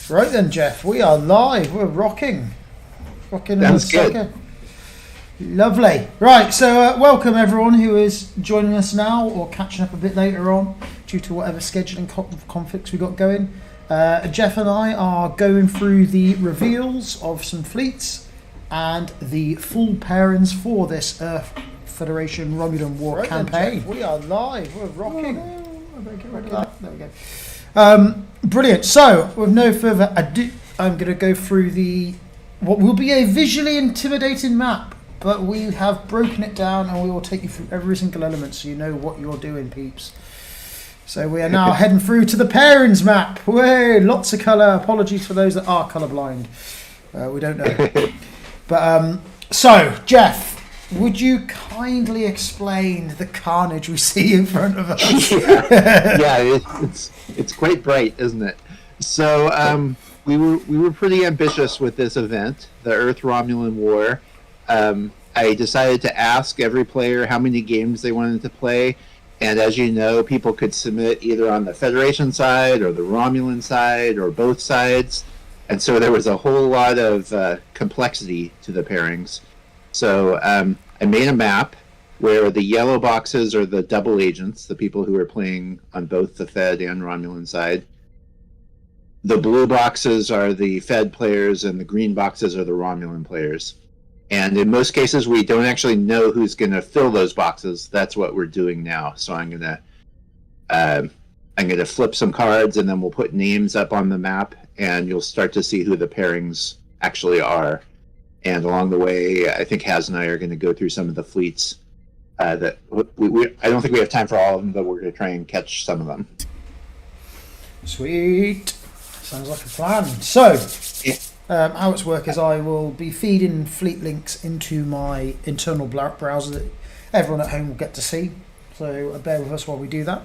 Right then, Jeff, we are live. We're rocking. Rocking in the sucker. Lovely. Right, so welcome everyone who is joining us now or catching up a bit later on due to whatever scheduling conflicts we got going. Jeff and I are going through the reveals of some fleets and the full pairings for this Earth Federation Romulan War campaign. Jeff, we are live. We're rocking. I better get rid of that. There we go. Brilliant. So, with no further ado, I'm going to go through what will be a visually intimidating map, but we have broken it down and we will take you through every single element so you know what you're doing, peeps. So we are now heading through to the pairings map. Way, lots of colour. Apologies for those that are colourblind. We don't know. But so, Jeff, would you kindly explain the carnage we see in front of us? Yeah, it's quite bright, isn't it? So we were pretty ambitious with this event, the Earth Romulan War. I decided to ask every player how many games they wanted to play, and as you know, people could submit either on the Federation side or the Romulan side or both sides, and so there was a whole lot of complexity to the pairings. So I made a map where the yellow boxes are the double agents, the people who are playing on both the Fed and Romulan side. The blue boxes are the Fed players, and the green boxes are the Romulan players. And in most cases, we don't actually know who's going to fill those boxes. That's what we're doing now. So I'm going to flip some cards, and then we'll put names up on the map, and you'll start to see who the pairings actually are. And along the way, I think Haz and I are going to go through some of the fleets that I don't think we have time for all of them, but we're going to try and catch some of them. Sweet. Sounds like a plan. So, how it's work is I will be feeding fleet links into my internal browser that everyone at home will get to see. So bear with us while we do that.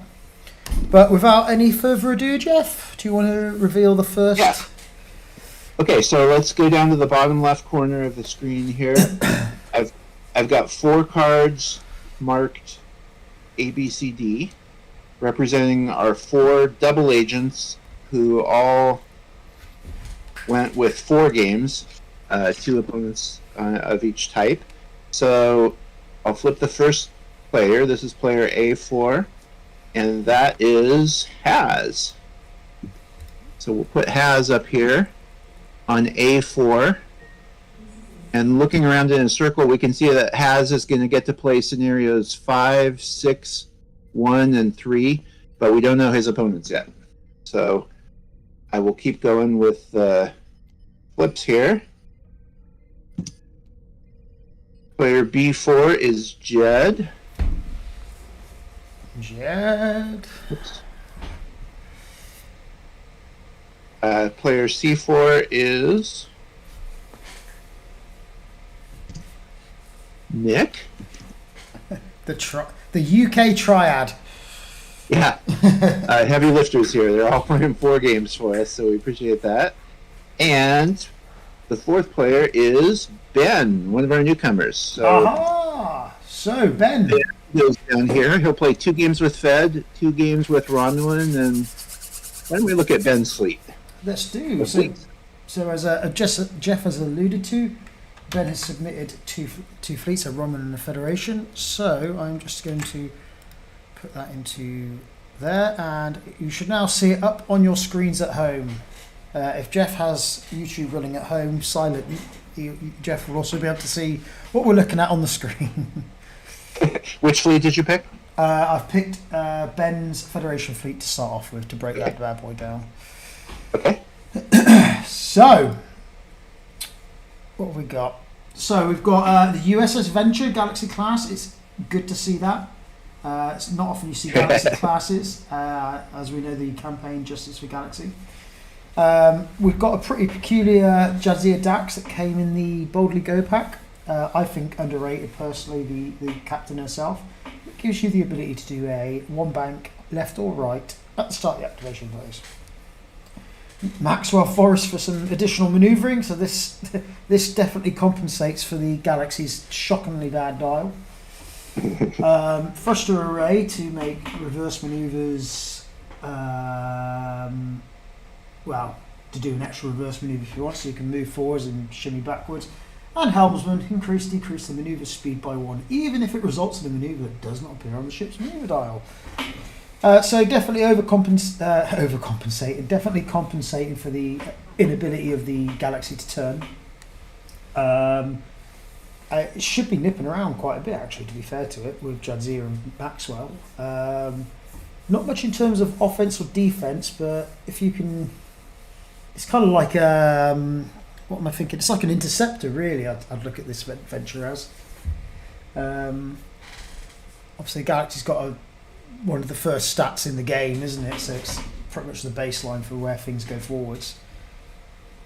But without any further ado, Jeff, do you want to reveal the first? Yeah. Okay, so let's go down to the bottom left corner of the screen here. I've got 4 cards marked A, B, C, D, representing our 4 double agents who all went with 4 games, 2 opponents of each type. So I'll flip the first player. This is player A4, and that is Haz. So we'll put Haz up here on A4, and looking around in a circle, we can see that Haz is going to get to play scenarios 5, 6, 1, and 3, but we don't know his opponents yet. So I will keep going with the flips here. Player B4 is Jed. Oops. Player C4 is Nick. The UK triad. Yeah. Heavy lifters here. They're all playing 4 games for us, so we appreciate that. And the 4th player is Ben, one of our newcomers. So Ben goes down here. He'll play 2 games with Fed, 2 games with Romulan, and why don't we look at Ben's fleet? Let's do. So as Jeff has alluded to, Ben has submitted two fleets, a Romulan and a Federation. So I'm just going to put that into there, and you should now see it up on your screens at home. If Jeff has YouTube running at home silent, Jeff will also be able to see what we're looking at on the screen. Which fleet did you pick? I've picked Ben's Federation fleet to start off with to break that bad boy down. Okay. So, what have we got? So we've got the USS Venture Galaxy class. It's good to see that. It's not often you see Galaxy classes, as we know the campaign Justice for Galaxy. We've got a pretty peculiar Jadzia Dax that came in the Boldly Go pack. I think underrated personally, the captain herself. It gives you the ability to do a 1 bank left or right at the start of the activation phase. Maxwell Forest for some additional manoeuvring, so this definitely compensates for the Galaxy's shockingly bad dial. Thruster array to make reverse manoeuvres. Well, to do an extra reverse manoeuvre if you want, so you can move forwards and shimmy backwards. And helmsman, decrease the manoeuvre speed by 1, even if it results in a manoeuvre that does not appear on the ship's manoeuvre dial. So definitely overcompensating, definitely compensating for the inability of the Galaxy to turn. It should be nipping around quite a bit, actually, to be fair to it, with Jadzia and Maxwell. Not much in terms of offense or defense, but if you can, it's kind of like what am I thinking? It's like an interceptor, really. I'd look at this venture as. Obviously, Galaxy's got one of the first stats in the game, isn't it? So it's pretty much the baseline for where things go forwards.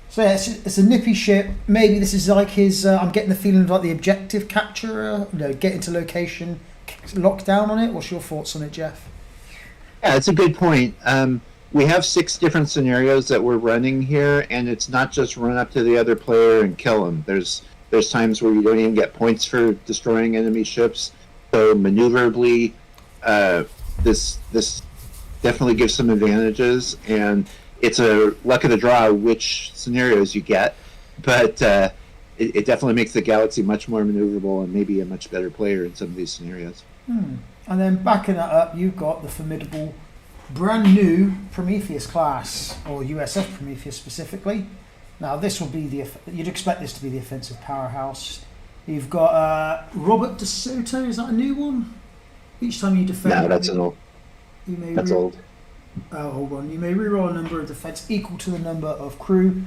So yeah, it's a nippy ship. Maybe this is like his. I'm getting the feeling of like the objective capture. Get into location, lock down on it. What's your thoughts on it, Jeff? Yeah, it's a good point. We have 6 different scenarios that we're running here, and it's not just run up to the other player and kill him. There's times where you don't even get points for destroying enemy ships. So maneuverably, this definitely gives some advantages, and it's a luck of the draw which scenarios you get. But it definitely makes the Galaxy much more maneuverable and maybe a much better player in some of these scenarios. And then backing that up, you've got the formidable brand new Prometheus class, or USF Prometheus specifically. Now this will be you'd expect this to be the offensive powerhouse. You've got Robert DeSoto, is that a new one? Each time you defend... No, that's an old. That's old. Oh, hold on. You may reroll a number of defense equal to the number of crew.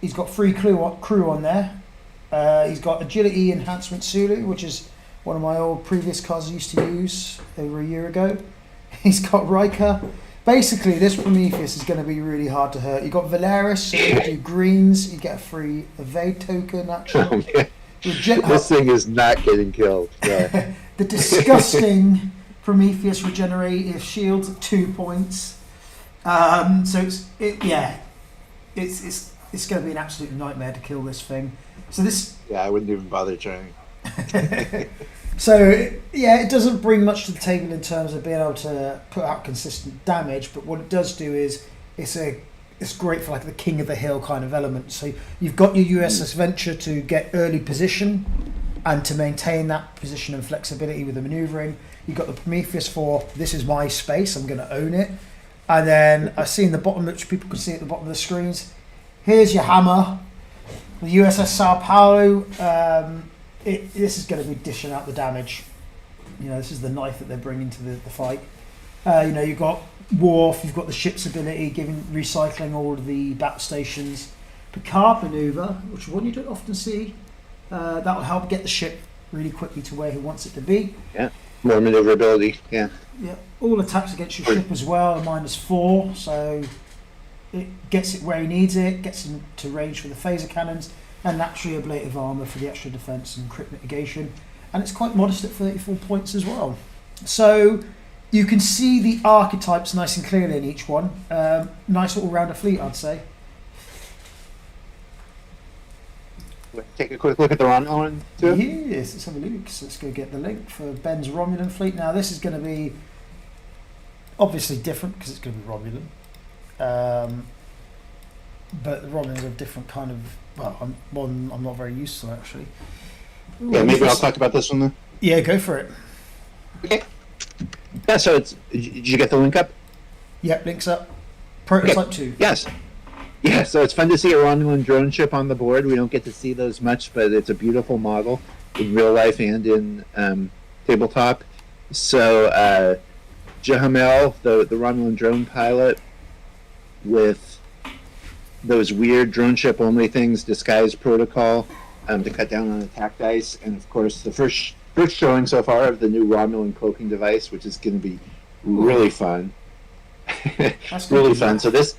He's got 3 crew on there. He's got Agility Enhancement Sulu, which is one of my old previous cards I used to use over a year ago. He's got Riker. Basically, this Prometheus is going to be really hard to hurt. You've got Valeris, so you do greens, you get a free evade token, actually. Oh, this thing is not getting killed. Yeah. The disgusting Prometheus regenerative shield at 2 points. So it's going to be an absolute nightmare to kill this thing. So this. Yeah, I wouldn't even bother trying. So yeah, it doesn't bring much to the table in terms of being able to put out consistent damage. But what it does do is it's great for like the king of the hill kind of element. So you've got your USS Venture to get early position and to maintain that position and flexibility with the manoeuvring. You've got the Prometheus for this is my space, I'm going to own it. And then I see in the bottom, which people can see at the bottom of the screens, here's your hammer, the USS Sao Paulo. This is going to be dishing out the damage. This is the knife that they're bringing to the fight. You've got Worf, you've got the ship's ability, recycling all of the battle stations. Picard maneuver, which one you don't often see. That will help get the ship really quickly to where he wants it to be. Yeah, more maneuverability. Yeah. Yeah. All attacks against your ship as well are -4, so it gets it where he needs it, gets him to range for the phaser cannons, and naturally ablative armour for the extra defence and crit mitigation. And it's quite modest at 34 points as well. So you can see the archetypes nice and clearly in each one. Nice little rounder fleet, I'd say. Take a quick look at the Romulan too. Yes, let's have a look. So let's go get the link for Ben's Romulan fleet. Now this is going to be obviously different because it's going to be Romulan. But the Romulans are different kind of. Well, I'm not very used to actually. Yeah, maybe I'll talk about this one then. Yeah, go for it. Okay. Yeah, so did you get the link up? Yep, links up. Prototype 2. Yes. Yeah, so it's fun to see a Romulan drone ship on the board. We don't get to see those much, but it's a beautiful model in real life and in tabletop. So Jahamel, the Romulan drone pilot, with those weird drone ship only things, disguise protocol to cut down on attack dice, and of course the first showing so far of the new Romulan cloaking device, which is going to be really fun. Really fun. So this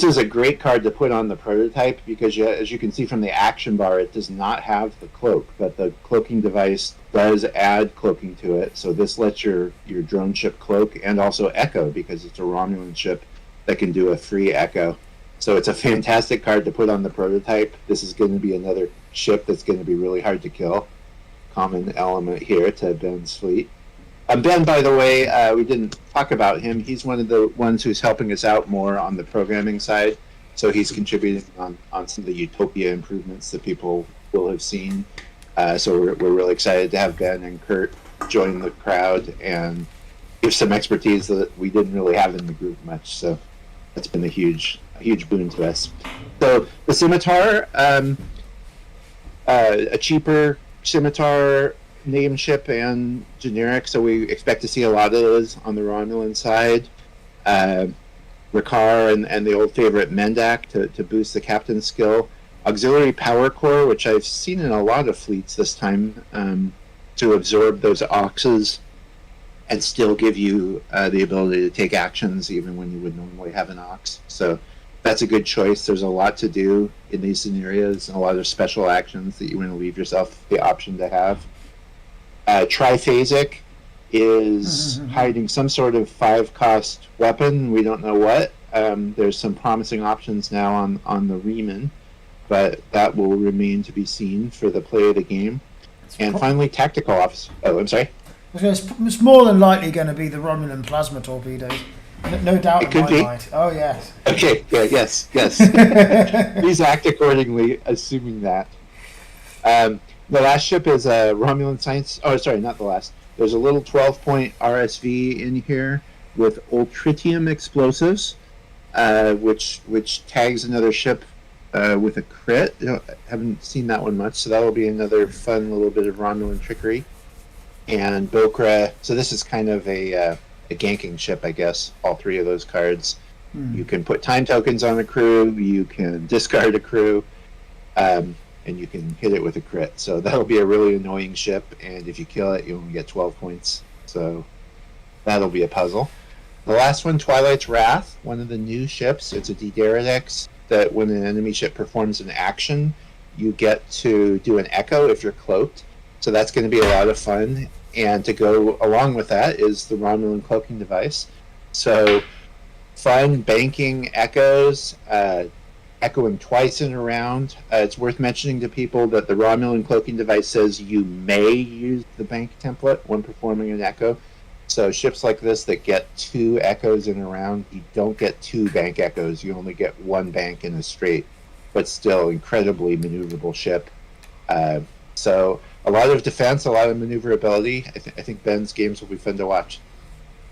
is a great card to put on the prototype because, as you can see from the action bar, it does not have the cloak, but the cloaking device does add cloaking to it. So this lets your drone ship cloak and also echo because it's a Romulan ship that can do a free echo. So it's a fantastic card to put on the prototype. This is going to be another ship that's going to be really hard to kill. Common element here to Ben's fleet. Ben, by the way, we didn't talk about him. He's one of the ones who's helping us out more on the programming side. So he's contributing on some of the Utopia improvements that people will have seen. So we're really excited to have Ben and Kurt join the crowd and give some expertise that we didn't really have in the group much. So that's been a huge boon to us. So the scimitar, a cheaper scimitar, name ship and generic. So we expect to see a lot of those on the Romulan side. Ricard and the old favorite Mendak to boost the captain's skill. Auxiliary Power Core, which I've seen in a lot of fleets this time, to absorb those oxes and still give you the ability to take actions even when you would normally have an ox. So that's a good choice. There's a lot to do in these scenarios and a lot of special actions that you want to leave yourself the option to have. Triphasic is hiding some sort of 5-cost weapon. We don't know what. There's some promising options now on the Riemann, but that will remain to be seen for the play of the game. And finally, tactical officer. Oh, I'm sorry. It's more than likely going to be the Romulan plasma torpedoes. No doubt It in could my be. mind. Oh, yes. Okay, yeah, yes. Please act accordingly, assuming that. The last ship is a Romulan science. Oh, sorry, not the last. There's a little 12-point RSV in here with ultritium explosives, which tags another ship with a crit. Haven't seen that one much, so that'll be another fun little bit of Romulan trickery. And Bokra. So this is kind of a ganking ship, I guess. All three of those cards. You can put time tokens on a crew. You can discard a crew. And you can hit it with a crit. So that'll be a really annoying ship, and if you kill it, you only get 12 points. So that'll be a puzzle. The last one, Twilight's Wrath, one of the new ships. It's a D-Deridex that when an enemy ship performs an action, you get to do an echo if you're cloaked. So that's going to be a lot of fun. And to go along with that is the Romulan cloaking device. So fun banking echoes, echoing twice in a round. It's worth mentioning to people that the Romulan cloaking device says you may use the bank template when performing an echo. So ships like this that get 2 echoes in a round, you don't get 2 bank echoes. You only get 1 bank in a straight, but still incredibly maneuverable ship. So a lot of defense, a lot of maneuverability. I think Ben's games will be fun to watch.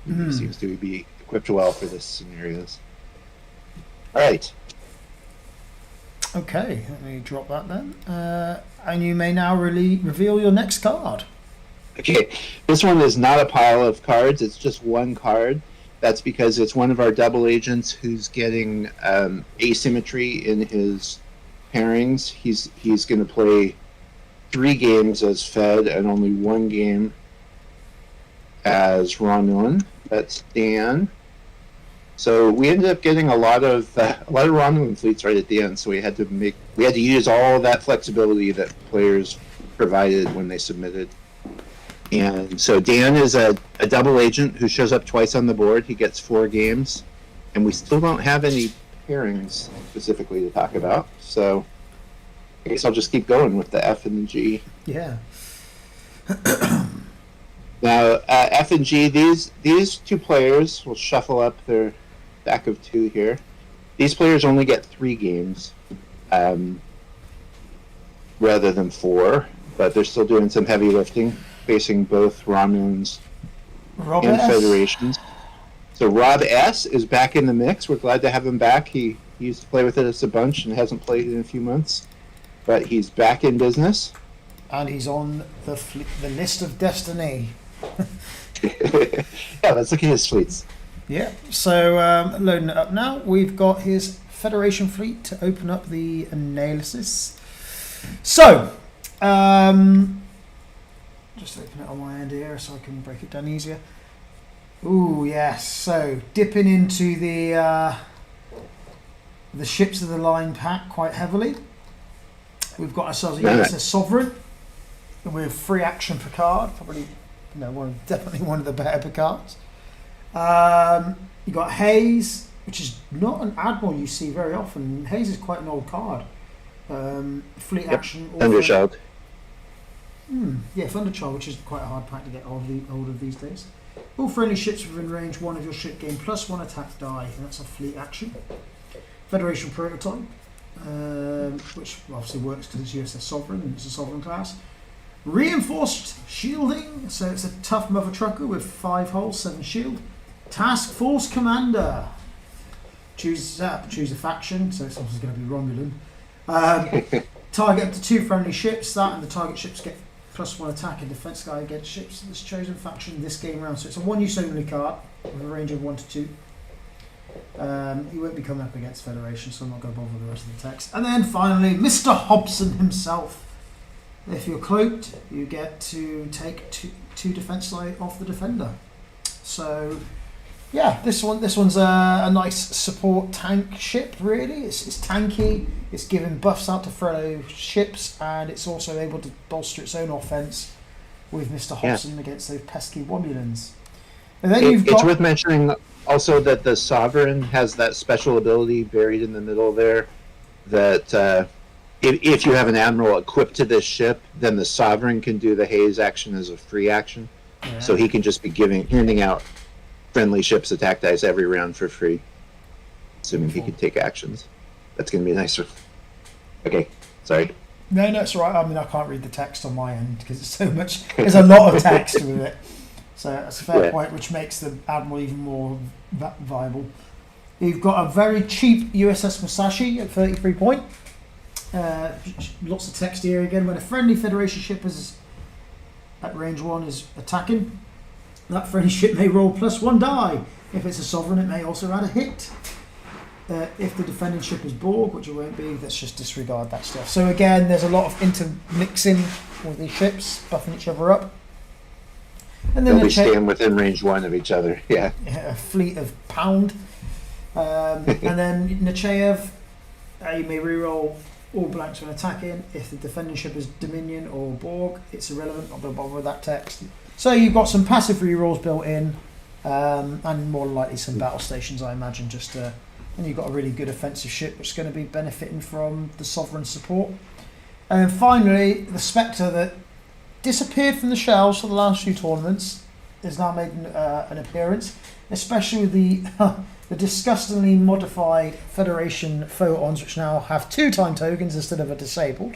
He seems to be equipped well for this scenarios. All right. Okay, let me drop that then. And you may now reveal your next card. Okay, this one is not a pile of cards. It's just one card. That's because it's one of our double agents who's getting asymmetry in his pairings. He's going to play 3 games as Fed and only 1 game as Romulan. That's Dan. So we ended up getting a lot of Romulan fleets right at the end. So we had to use all of that flexibility that players provided when they submitted. And so Dan is a double agent who shows up twice on the board. He gets 4 games, and we still don't have any pairings specifically to talk about. So I guess I'll just keep going with the F and the G. Yeah. Now F and G, these 2 players will shuffle up their stack of 2 here. These players only get 3 games rather than 4, but they're still doing some heavy lifting, facing both Romulans and Federations. So Rob S. is back in the mix. We're glad to have him back. He used to play with us a bunch and hasn't played in a few months, but he's back in business. And he's on the list of destiny. Yeah, let's look at his fleets. Yeah, so loading it up now. We've got his Federation fleet to open up the analysis. So, just open it on my end here so I can break it down easier. Ooh, yes. So, dipping into the ships of the line pack quite heavily. We've got ourselves a USS Sovereign with free action Picard, probably definitely one of the better Picards. You got Hayes, which is not an admiral you see very often. Hayes is quite an old card. Fleet action. Thunderchild. Yeah, Thunderchild, which is quite a hard pack to get hold of these days. All friendly ships within range 1 of your ship gain +1 attack die, and that's a fleet action. Federation prototype, which obviously works because it's USS Sovereign and it's a Sovereign class. Reinforced shielding, so it's a tough mother trucker with 5 hulls, 7 shield. Task Force Commander. Choose a faction, so it's obviously going to be Romulan. Target up to 2 friendly ships. That and the target ships get +1 attack and defense guy against ships of this chosen faction this game round. So it's a 1-use only card with a range of 1 to 2. He won't be coming up against Federation, so I'm not going to bother with the rest of the text. And then finally, Mr. Hobson himself. If you're cloaked, you get to take two defense die off the defender. So, yeah, this one's a nice support tank ship. Really, it's tanky. It's giving buffs out to fellow ships, and it's also able to bolster its own offense with Mr. Hobson against those pesky Romulans. And then it's worth mentioning also that the Sovereign has that special ability buried in the middle there that if you have an admiral equipped to this ship, then the Sovereign can do the haze action as a free action. Yeah. So he can just be handing out friendly ships attack dice every round for free, assuming he can take actions. That's going to be nicer. Okay, sorry. No, it's all right. I mean, I can't read the text on my end because it's so much. There's a lot of text with it. So that's a fair point, which makes the Admiral even more viable. You've got a very cheap USS Musashi at 33 point. Lots of text here again. When a friendly Federation ship is at range 1 is attacking, that friendly ship may roll +1 die. If it's a Sovereign, it may also add a hit. If the defending ship is Borg, which it won't be, let's just disregard that stuff. So again, there's a lot of intermixing with these ships, buffing each other up. And then they'll be staying within range 1 of each other. Yeah. A fleet of pound. And then Nechayev, you may reroll all blanks when attacking. If the defending ship is Dominion or Borg, it's irrelevant. Not going to bother with that text. So you've got some passive rerolls built in, and more than likely some battle stations, I imagine. And you've got a really good offensive ship, which is going to be benefiting from the Sovereign support. And then finally, the Spectre that disappeared from the shelves for the last few tournaments has now made an appearance, especially with the disgustingly modified Federation photons, which now have 2 time tokens instead of a disabled.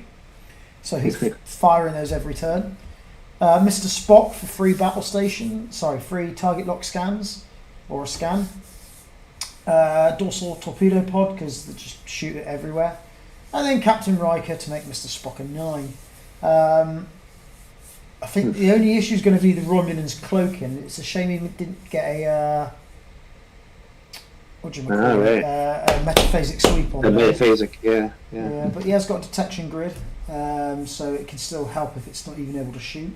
So he's firing those every turn. Mr. Spock for free free target lock scans, or a scan. Dorsal torpedo pod, because they just shoot it everywhere. And then Captain Riker to make Mr. Spock a 9. I think the only issue is going to be the Romulan's cloaking. It's a shame he didn't get a what do you call it? A metaphasic sweep on the metaphasic, yeah. But he has got a detection grid, so it can still help if it's not even able to shoot.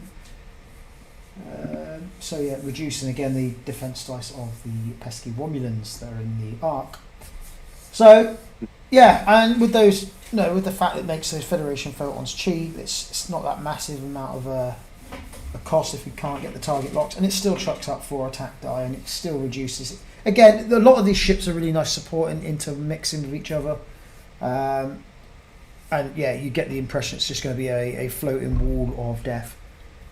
So yeah, reducing again the defense dice of the pesky Romulans that are in the Ark. So yeah, and with those, with the fact that it makes those Federation photons cheap, it's not that massive amount of a cost if you can't get the target locks, and it still chucks up 4 attack die, and it still reduces it. Again, a lot of these ships are really nice supporting, intermixing with each other, and yeah, you get the impression it's just going to be a floating wall of death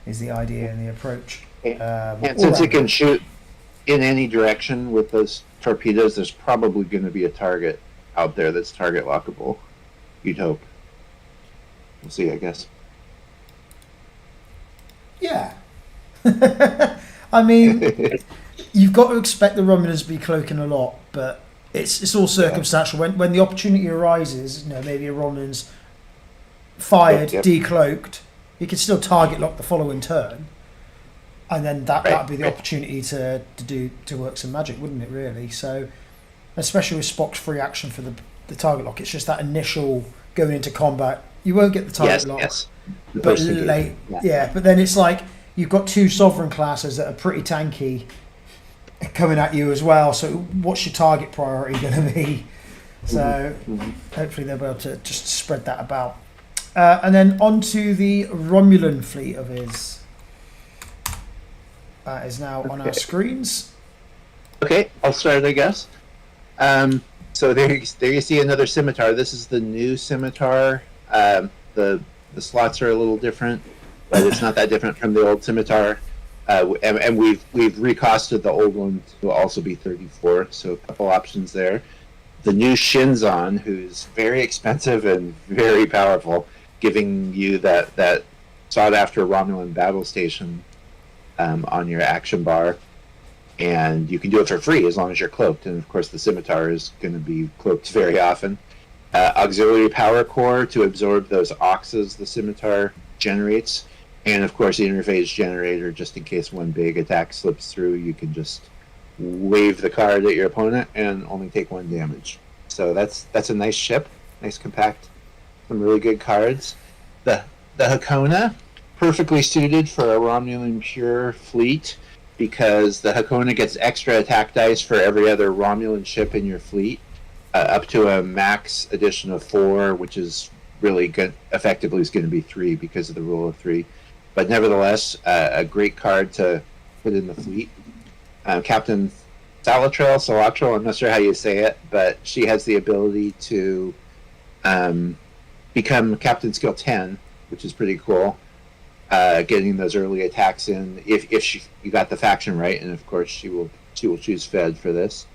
is the idea and the approach. And since it can shoot in any direction with those torpedoes, there's probably going to be a target out there that's target lockable, you'd hope. We'll see, I guess. Yeah. I mean, you've got to expect the Romulans to be cloaking a lot, but it's all circumstantial. When the opportunity arises, maybe a Romulan's fired, decloaked, you can still target lock the following turn, and then that'd be the opportunity to work some magic, wouldn't it? Really. So, especially with Spock's free action for the target lock, it's just that initial going into combat. You won't get the target lock. Yes. But late, but then it's like you've got 2 Sovereign classes that are pretty tanky coming at you as well. So what's your target priority going to be? So hopefully they'll be able to just spread that about. And then onto the Romulan fleet of his. That is now on our screens. Okay, I'll start, I guess. So there you see another scimitar. This is the new scimitar. The slots are a little different, but it's not that different from the old scimitar. And we've recosted the old one to also be 34, so a couple options there. the new Shinzon, who's very expensive and very powerful, giving you that sought-after Romulan battle station on your action bar. And you can do it for free as long as you're cloaked. And of course, the scimitar is going to be cloaked very often. Auxiliary power core to absorb those oxes the scimitar generates. And of course, the interface generator, just in case one big attack slips through, you can just wave the card at your opponent and only take 1 damage. So that's a nice ship, nice compact, some really good cards. The Hakona, perfectly suited for a Romulan pure fleet, because the Hakona gets extra attack dice for every other Romulan ship in your fleet, up to a max addition of 4, which is really good. Effectively, is going to be 3 because of the rule of 3. But nevertheless, a great card to put in the fleet. Captain Salatral, I'm not sure how you say it, but she has the ability to become Captain Skill 10, which is pretty cool. Getting those early attacks in if you got the faction right, and of course she will choose Fed for this.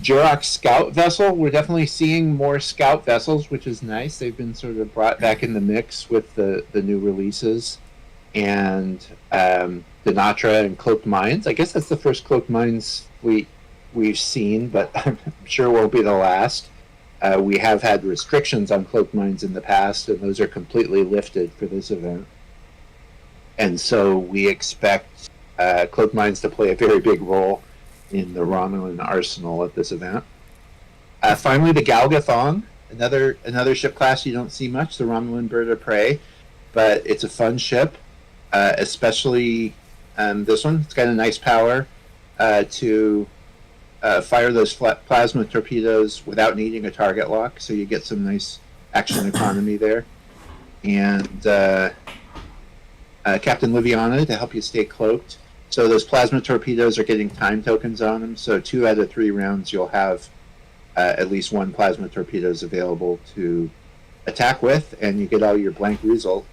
Jurok Scout Vessel, we're definitely seeing more Scout Vessels, which is nice. They've been sort of brought back in the mix with the new releases. And Denatra and Cloaked Mines. I guess that's the first Cloaked Mines we've seen, but I'm sure won't be the last. We have had restrictions on Cloaked Mines in the past, and those are completely lifted for this event. And so we expect Cloaked Mines to play a very big role in the Romulan arsenal at this event. Finally, the Galgathon, another ship class you don't see much, the Romulan Bird of Prey, but it's a fun ship, especially this one. It's got a nice power to fire those plasma torpedoes without needing a target lock, so you get some nice action economy there. And Captain Liviana to help you stay cloaked. So those plasma torpedoes are getting time tokens on them, so 2 out of 3 rounds you'll have at least 1 plasma torpedoes available to attack with, and you get all your blank results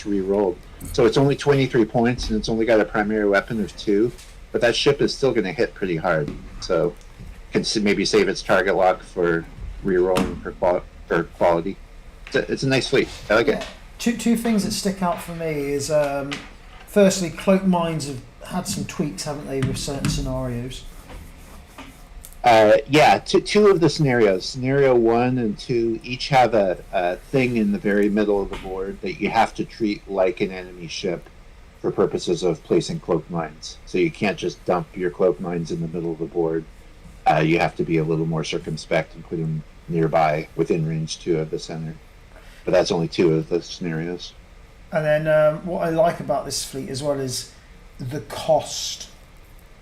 re-rolled. So it's only 23 points, and it's only got a primary weapon of 2, but that ship is still going to hit pretty hard. So can maybe save its target lock for re-rolling for quality. It's a nice fleet. I like it. Two things that stick out for me is firstly, Cloaked Mines have had some tweaks, haven't they, with certain scenarios? Two of the scenarios, scenario 1 and 2, each have a thing in the very middle of the board that you have to treat like an enemy ship for purposes of placing Cloaked Mines. So you can't just dump your Cloaked Mines in the middle of the board. You have to be a little more circumspect and put them nearby, within range 2 of the center. But that's only 2 of the scenarios. And then what I like about this fleet as well is the cost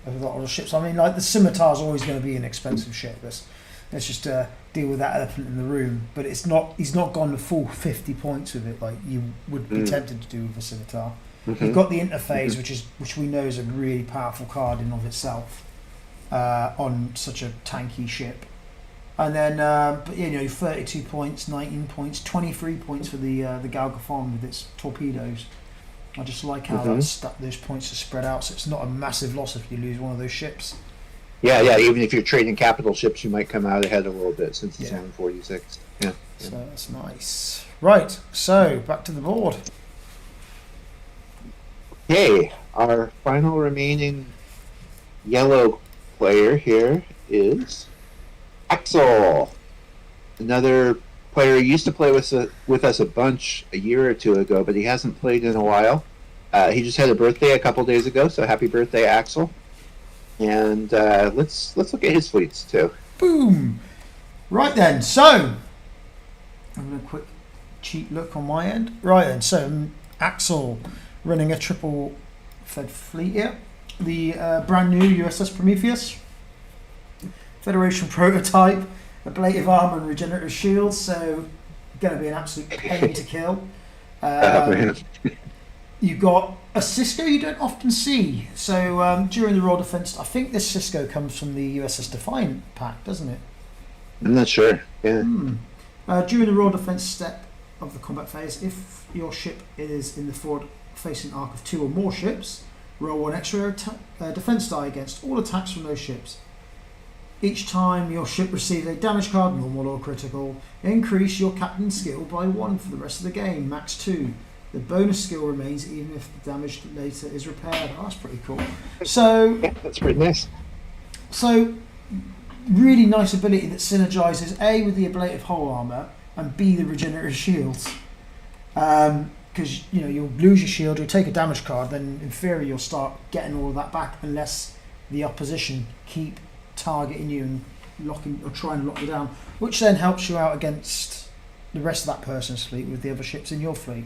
of a lot of the ships. I mean, like the Scimitar is always going to be an expensive ship. Let's just deal with that elephant in the room. But it's not. He's not gone the full 50 points with it like you would be tempted to do with a Scimitar. Mm-hmm. You've got the interface, which we know is a really powerful card in of itself on such a tanky ship. And then, but 32 points, 19 points, 23 points for the Galgathon with its torpedoes. I just like how those points are spread out, so it's not a massive loss if you lose one of those ships. Yeah. Even if you're trading capital ships, you might come out ahead a little bit since it's only 46. Yeah. So that's nice. Right. So back to the board. Okay, our final remaining yellow player here is Axel, another player who used to play with us a bunch a year or 2 ago, but he hasn't played in a while. He just had a birthday a couple days ago, so happy birthday, Axel! And let's look at his fleets too. Boom! Right then, so having a quick cheat look on my end. Right then, so Axel running a triple fed fleet here. The brand new USS Prometheus. Federation prototype, ablative armor and regenerative shields, so going to be an absolute pain to kill. You've got a Cisco you don't often see. So during the Royal Defence, I think this Cisco comes from the USS Defiant pack, doesn't it? I'm not sure. Yeah. During the Royal Defence step of the combat phase, if your ship is in the forward-facing arc of 2 or more ships, roll 1 extra defence die against all attacks from those ships. Each time your ship receives a damage card, normal or critical, increase your captain's skill by 1 for the rest of the game, max 2. The bonus skill remains even if the damage later is repaired. Oh, that's pretty cool. So, Yeah, that's pretty nice. So, really nice ability that synergizes A with the ablative hull armor and B the regenerative shields. Because you'll lose your shield, you'll take a damage card, then in theory you'll start getting all of that back unless the opposition keep targeting you and trying to lock you down, which then helps you out against the rest of that person's fleet with the other ships in your fleet.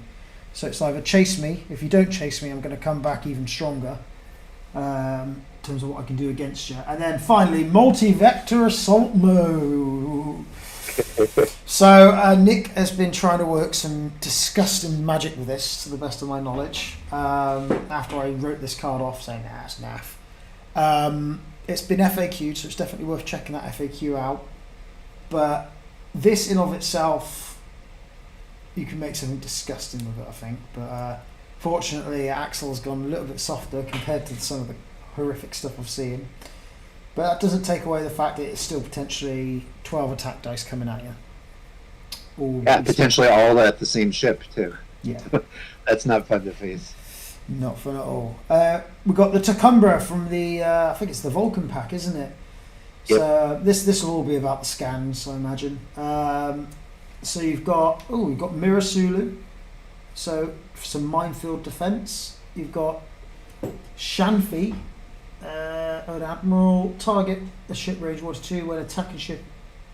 So it's either chase me. If you don't chase me, I'm going to come back even stronger in terms of what I can do against you. And then finally, multi-vector assault mode. So Nick has been trying to work some disgusting magic with this, to the best of my knowledge. After I wrote this card off, saying it's naff. It's been FAQ'd, so it's definitely worth checking that FAQ out. But this in of itself, you can make something disgusting with it, I think. But fortunately, Axel's gone a little bit softer compared to some of the horrific stuff I've seen. But that doesn't take away the fact that it's still potentially 12 attack dice coming at you. Yeah, potentially all at the same ship, too. Yeah. That's not fun to face. Not fun at all. We've got the Tacumba from the, I think it's the Vulcan pack, isn't it? Yep. So this will all be about the scans, I imagine. So you've got Mirror Sulu. So for some minefield defense. You've got Shanfi, an admiral. Target the ship range 1 to 2 when attacking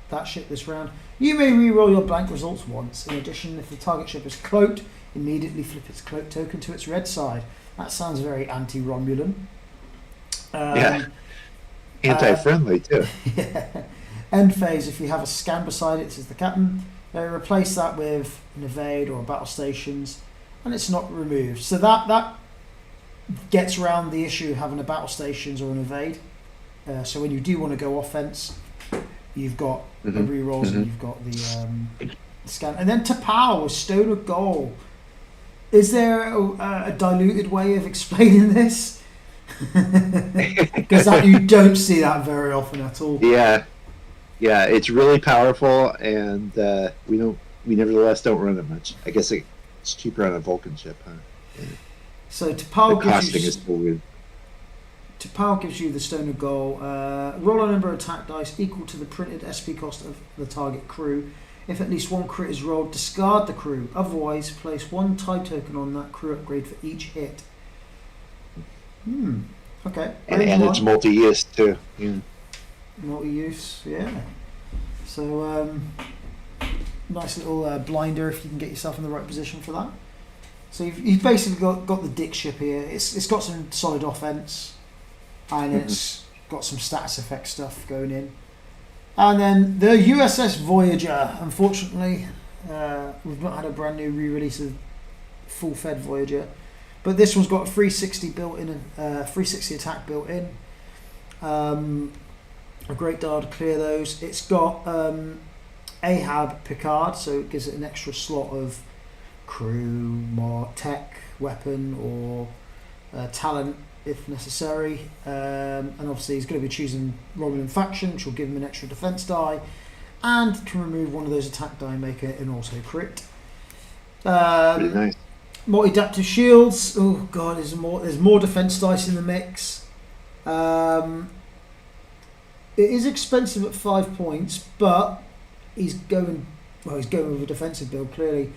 that ship this round. You may re-roll your blank results once. In addition, if the target ship is cloaked, immediately flip its cloak token to its red side. That sounds very anti-Romulan. Yeah. Anti-friendly, too. Yeah. End phase, if you have a scan beside it, says the captain, replace that with an evade or a battle stations, and it's not removed. So that gets around the issue of having a battle stations or an evade. So when you do want to go offense, you've got the rerolls and you've got the scan. And then Tapao with Stone of Goal. Is there a diluted way of explaining this? Because you don't see that very often at all. Yeah, it's really powerful, and we nevertheless don't run it much. I guess it's cheaper on a Vulcan ship, huh? Yeah. So Tapao costing is still weird. Tapao gives you the Stone of Goal. Roll a number of attack dice equal to the printed SP cost of the target crew. If at least one crit is rolled, discard the crew. Otherwise, place 1 tie token on that crew upgrade for each hit. Okay. And it's multi-use too. Yeah. Multi-use, yeah. So, nice little blinder if you can get yourself in the right position for that. So you've basically got the dick ship here. It's got some solid offense, and it's got some status effect stuff going in. And then the USS Voyager. Unfortunately, we've not had a brand new re-release of full-fed Voyager, but this one's got a 360 built in, 360 attack built in. A great dial to clear those. It's got Ahab Picard, so it gives it an extra slot of crew, more tech, weapon, or talent if necessary. And obviously he's going to be choosing Romulan faction, which will give him an extra defense die, and can remove one of those attack die and make it an auto crit. Pretty nice. Multi-adaptive shields. Oh god, there's more defense dice in the mix. It is expensive at 5 points, but he's going with a defensive build, clearly.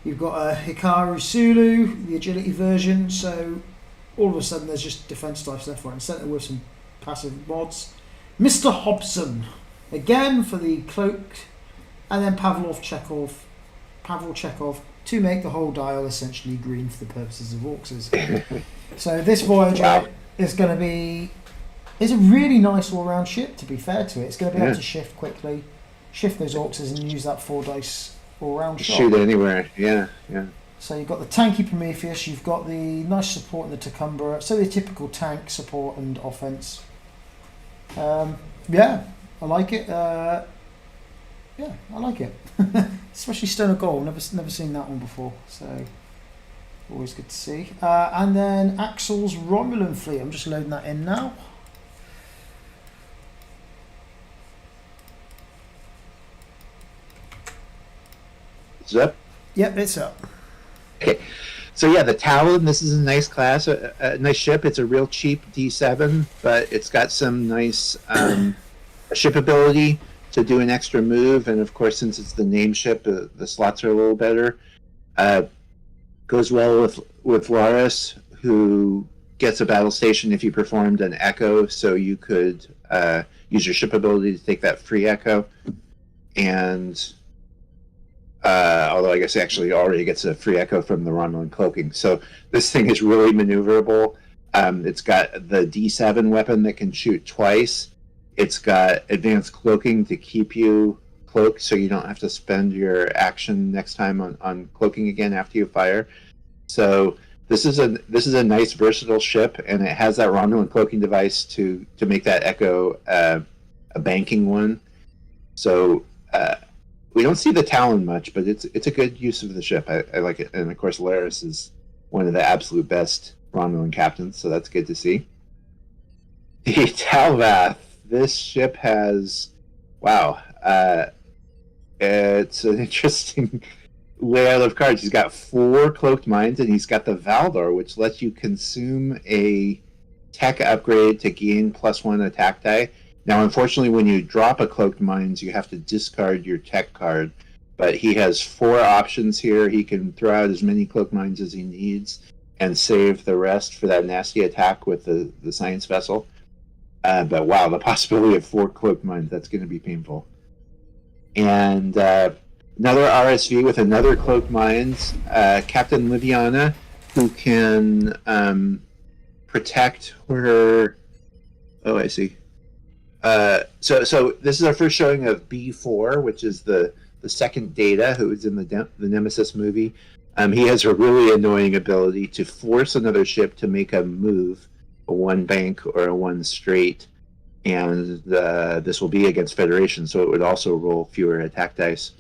You've got a Hikaru Sulu, the agility version, so all of a sudden there's just defense dice left, right and centre with some passive mods. Mr. Hobson, again for the cloak, and then Pavel Chekhov, to make the whole dial essentially green for the purposes of Orcs. So this Voyager is going to be... It's a really nice all-round ship, to be fair to it. It's going to be able to shift quickly, shift those Orcs and use that 4 dice all-round shot. Shoot anywhere, yeah. So you've got the tanky Prometheus, you've got the nice support in the Tacumba, so the typical tank support and offense. Yeah, I like it. I like it. Especially Stone of Gold, never seen that one before, so always good to see. And then Axel's Romulan fleet, I'm just loading that in now. Is it up? Yep, it's up. Okay. So yeah, the Talon. This is a nice class, a nice ship. It's a real cheap D7, but it's got some nice ship ability to do an extra move, and of course, since it's the name ship, the slots are a little better. Goes well with Laris, who gets a battle station if you performed an echo, so you could use your ship ability to take that free echo. And although I guess actually already gets a free echo from the Romulan cloaking. So this thing is really maneuverable. It's got the D7 weapon that can shoot twice. It's got advanced cloaking to keep you cloaked, so you don't have to spend your action next time on cloaking again after you fire. So this is a nice versatile ship, and it has that Romulan cloaking device to make that echo a banking one. So we don't see the Talon much, but it's a good use of the ship. I like it, and of course Laris is one of the absolute best Romulan captains, so that's good to see. The Talvath. This ship has, wow, it's an interesting layout of cards. He's got 4 cloaked mines, and he's got the Valdor, which lets you consume a tech upgrade to gain +1 attack die. Now, unfortunately, when you drop a cloaked mines, you have to discard your tech card. But he has 4 options here. He can throw out as many cloaked mines as he needs and save the rest for that nasty attack with the science vessel. But wow, the possibility of 4 cloaked mines, that's going to be painful. And another RSV with another cloaked mines, Captain Liviana, who can protect her... Oh, I see. So this is our first showing of B4, which is the second Data, who was in the Nemesis movie. He has a really annoying ability to force another ship to make a move, a 1 bank or a 1 straight, and this will be against Federation, so it would also roll fewer attack dice.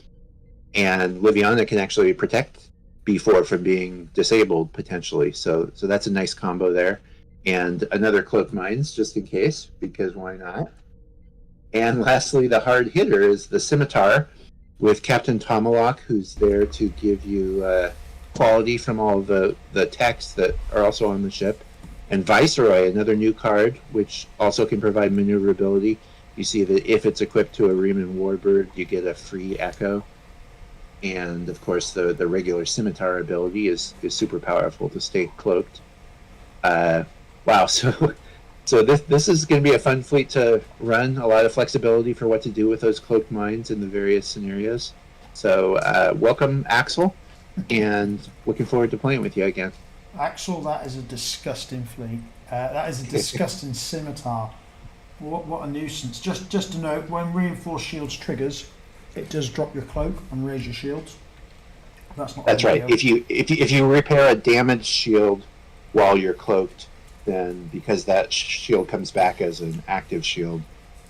And Liviana can actually protect B4 from being disabled potentially, so that's a nice combo there. And another cloak mines just in case, because why not? And lastly, the hard hitter is the Scimitar with Captain Tomalak, who's there to give you quality from all the techs that are also on the ship. And Viceroy, another new card, which also can provide maneuverability. You see that if it's equipped to a Riemann Warbird, you get a free echo. And of course, the regular Scimitar ability is super powerful to stay cloaked. Wow, so this is going to be a fun fleet to run. A lot of flexibility for what to do with those cloaked mines in the various scenarios. So welcome, Axel, and looking forward to playing with you again. Axel, that is a disgusting fleet. That is a disgusting scimitar. What a nuisance. Just to note, when reinforced shields triggers, it does drop your cloak and raise your shields. That's right. If you repair a damaged shield while you're cloaked, then because that shield comes back as an active shield,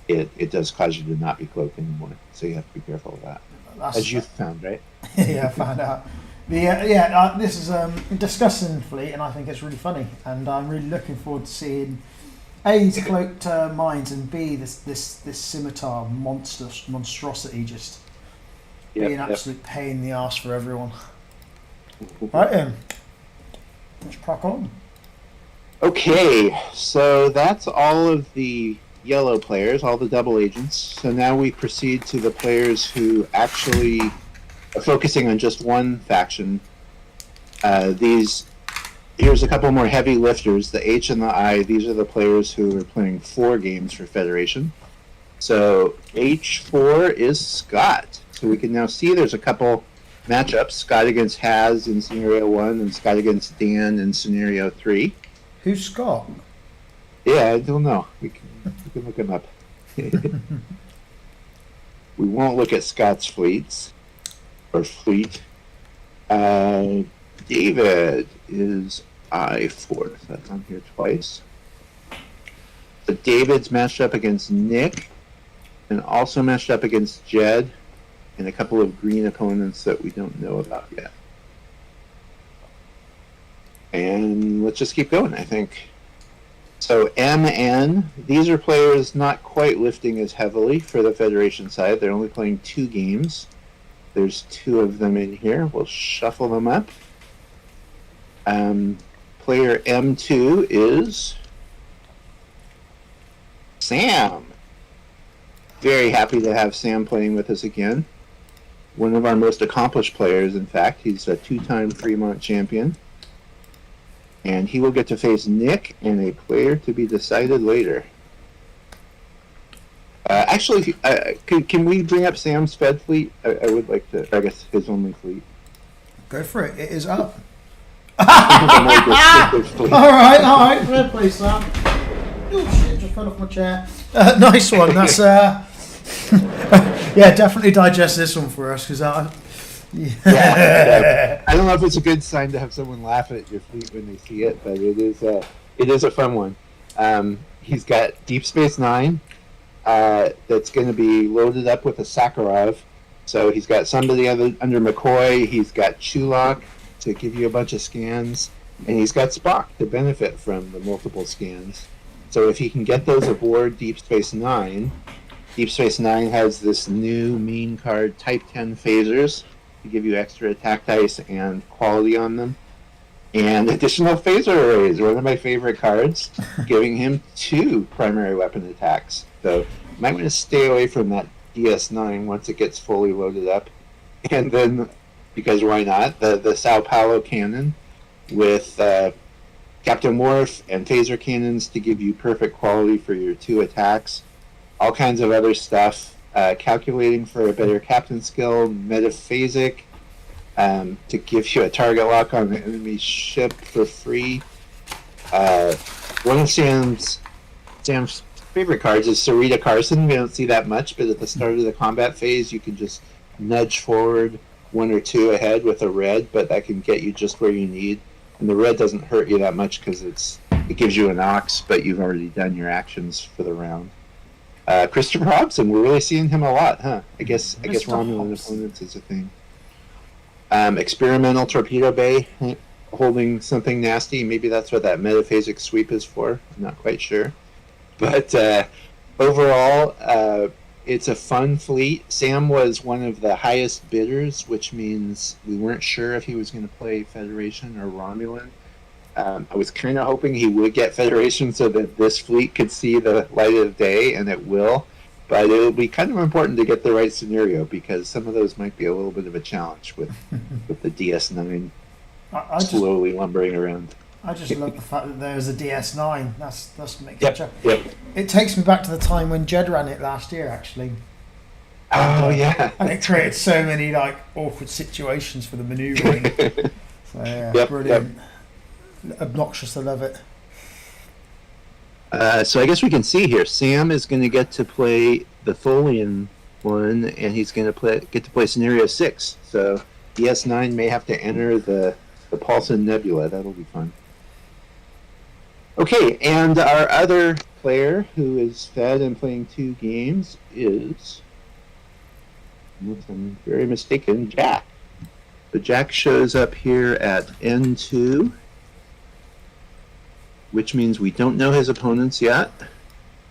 it does cause you to not be cloaked anymore. So you have to be careful of that. As you found, right? Yeah, I found out. This is a disgusting fleet, and I think it's really funny. And I'm really looking forward to seeing A, these cloaked mines, and B, this scimitar monstrosity just be an absolute pain in the arse for everyone. Right then, let's crack on. Okay, so that's all of the yellow players, all the double agents. So now we proceed to the players who actually are focusing on just one faction. Here's a couple more heavy lifters. The H and the I, these are the players who are playing 4 games for Federation. So H4 is Scott. So we can now see there's a couple matchups. Scott against Haz in Scenario 1 and Scott against Dan in Scenario 3. Who's Scott? Yeah, I don't know. We can look him up. We won't look at Scott's fleet. David is I4. That's on here twice. But David's matched up against Nick and also matched up against Jed and a couple of green opponents that we don't know about yet. And let's just keep going, I think. So MN, these are players not quite lifting as heavily for the Federation side. They're only playing 2 games. There's 2 of them in here. We'll shuffle them up. Player M2 is Sam. Very happy to have Sam playing with us again. One of our most accomplished players, in fact. He's a 2-time Fremont champion. And he will get to face Nick and a player to be decided later. Actually, can we bring up Sam's Fed fleet? I would like to, I guess his only fleet. Go for it. It is up. All right. Fair play, Sam. Oh shit! Just fell off my chair. Nice one. That's yeah. Definitely digest this one for us because yeah. I don't know if it's a good sign to have someone laugh at your fleet when they see it, but it is a fun one. He's got Deep Space Nine. That's going to be loaded up with a Sakharov. So he's got somebody under McCoy. He's got Chulak to give you a bunch of scans, and he's got Spock to benefit from the multiple scans. So if he can get those aboard Deep Space Nine has this new mean card Type 10 phasers to give you extra attack dice and quality on them. And additional phaser arrays, one of my favorite cards, giving him 2 primary weapon attacks. So you might want to stay away from that DS9 once it gets fully loaded up. And then, because why not, the Sao Paulo cannon with Captain Worf and phaser cannons to give you perfect quality for your 2 attacks. All kinds of other stuff. Calculating for a better captain skill, metaphasic, to give you a target lock on the enemy ship for free. One of Sam's favorite cards is Sarita Carson. We don't see that much, but at the start of the combat phase, you can just nudge forward 1 or 2 ahead with a red, but that can get you just where you need. And the red doesn't hurt you that much because it gives you an ox, but you've already done your actions for the round. Christopher Hobson, we're really seeing him a lot, huh? I guess Romulan opponents is a thing. Experimental Torpedo Bay, holding something nasty. Maybe that's what that metaphasic sweep is for. I'm not quite sure. But overall, it's a fun fleet. Sam was one of the highest bidders, which means we weren't sure if he was going to play Federation or Romulan. I was kind of hoping he would get Federation so that this fleet could see the light of day, and it will. But it'll be kind of important to get the right scenario because some of those might be a little bit of a challenge with the DS9 slowly lumbering around. I just love the fact that there's a DS9. That's makes Yep. It takes me back to the time when Jed ran it last year, actually. Oh yeah. And it created so many awkward situations for the manoeuvring. So yeah, brilliant. Obnoxious, I love it. So I guess we can see here. Sam is going to get to play the Tholian one, and he's going to get to play Scenario 6. So DS9 may have to enter the Paulson Nebula. That'll be fun. Okay, and our other player who is fed and playing 2 games is, unless I'm very mistaken, Jack. So Jack shows up here at N2, which means we don't know his opponents yet.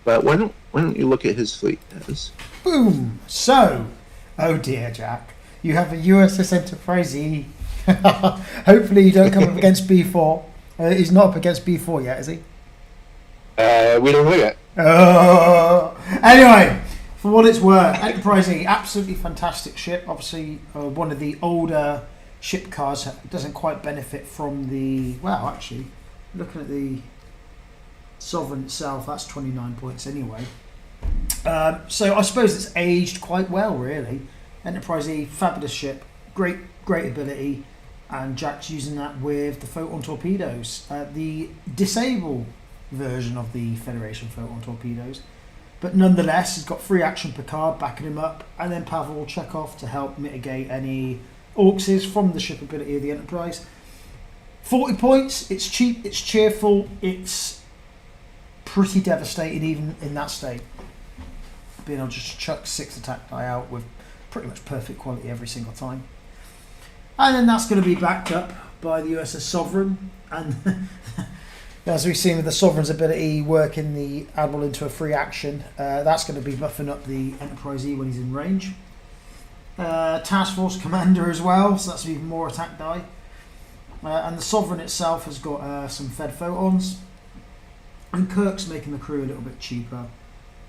But why don't you look at his fleet, Des? Boom! So, oh dear, Jack, you have a USS Enterprise. Hopefully you don't come up against B4. He's not up against B4 yet, is he? We don't know yet. Anyway, for what it's worth, Enterprise E, absolutely fantastic ship. Obviously, one of the older ship cars doesn't quite benefit from the... Well, actually, looking at the Sovereign itself, that's 29 points anyway. So I suppose it's aged quite well, really. Enterprise E, fabulous ship, great ability, and Jack's using that with the photon torpedoes, the disable version of the Federation photon torpedoes, but nonetheless he's got free action Picard backing him up, and then Pavel Chekhov to help mitigate any auxes from the ship ability of the Enterprise. 40 points, it's cheap, it's cheerful, it's pretty devastating even in that state. Being able to just chuck 6 attack die out with pretty much perfect quality every single time. And then that's going to be backed up by the USS Sovereign, and as we've seen with the Sovereign's ability working the Admiral into a free action, that's going to be buffing up the Enterprise E when he's in range. Task Force Commander as well, so that's even more attack die. And the Sovereign itself has got some fed photons. And Kirk's making the crew a little bit cheaper.